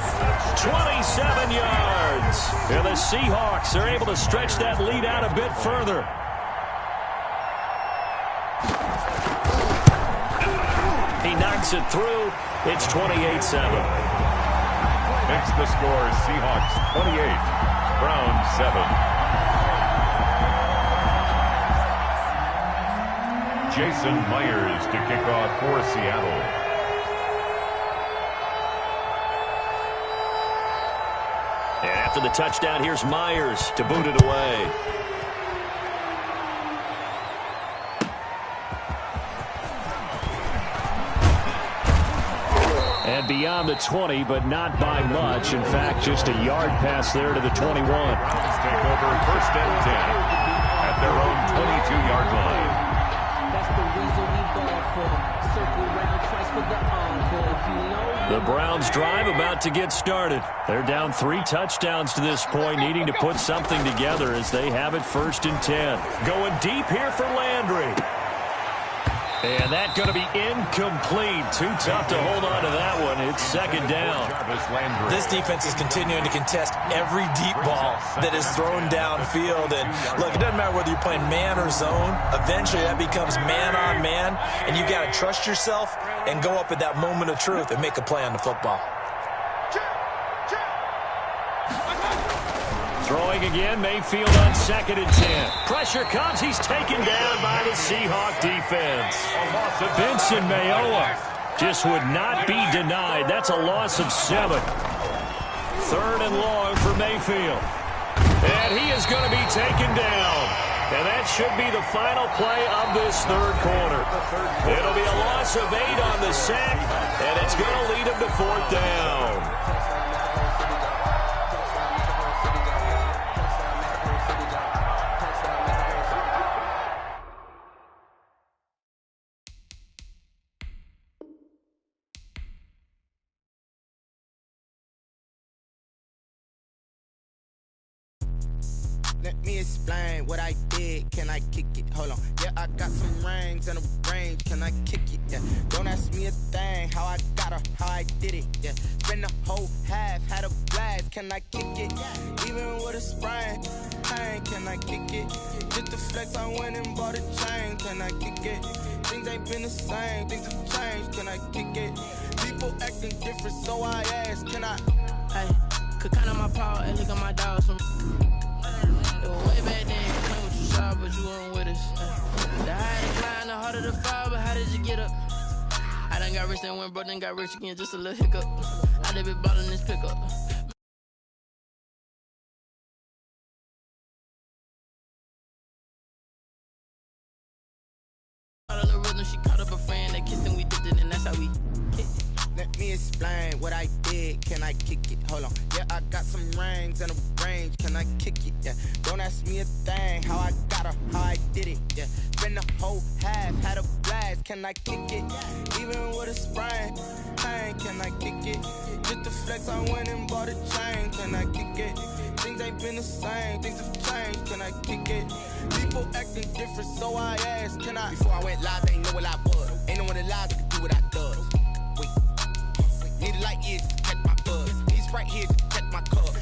27 yards. And the Seahawks are able to stretch that lead out a bit further. He knocks it through. It's 28-7. Makes the score Seahawks 28, Browns 7. Jason Myers to kick off for Seattle. And after the touchdown, here's Myers to boot it away. And beyond the 20, but not by much. In fact, just a yard pass there to the 21. Browns take over 1st and 10 at their own 22-yard line. The Browns drive about to get started. They're down 3 touchdowns to this point, needing to put something together as they have it 1st and 10. Going deep here for Landry. And that's going to be incomplete. Too tough to hold on to that one. It's 2nd down. This defense is continuing to contest every deep ball that is thrown downfield. And look, it doesn't matter whether you're playing man or zone. Eventually that becomes man on man. And you got to trust yourself and go up at that moment of truth and make a play on the football. Throwing again, Mayfield on 2nd and 10. Pressure comes. He's taken down by the Seahawk defense. Vincent Mayowa just would not be denied. That's a loss of 7. 3rd and long for Mayfield. And he is going to be taken down. And that should be the final play of this 3rd quarter. It'll be a loss of 8 on the sack, and it's going to lead him to 4th down. Let me explain what I did. Can I kick it? Hold on. Yeah, I got some rings and a range. Can I kick it? Yeah. Don't ask me a thing. How I got her, how I did it. Yeah. Spend the whole half, had a blast. Can I kick it? Even with a sprain, pain. Can I kick it? Just the flex, I went and bought a chain. Can I kick it? Things ain't been the same. Things have changed. Can I kick it? People acting different, so I ask. Can I? Hey, could count on my power and look at my dogs from. Way back then, playing with you sharp, but you weren't with us. The higher the climb, the harder the fall, but how did you get up? I done got rich and went broke, then got rich again, just a little hiccup. I done been ballin' this pickup. explain what I did. Can I kick it? Hold on. Yeah, I got some rings and a range. Can I kick it? Yeah. Don't ask me a thing. How I got her, how I did it. Yeah. Spend the whole half, had a blast. Can I kick it? Even with a sprain. Hey, can I kick it? Just to flex, I went and bought a chain. Can I kick it? Things ain't been the same. Things have changed. Can I kick it? People acting different, so I asked. Can I? Before I went live, ain't know what I was. Ain't no one alive that could do what I does. Wait. Need a light years to catch my buzz. Need Sprite here to catch my cup.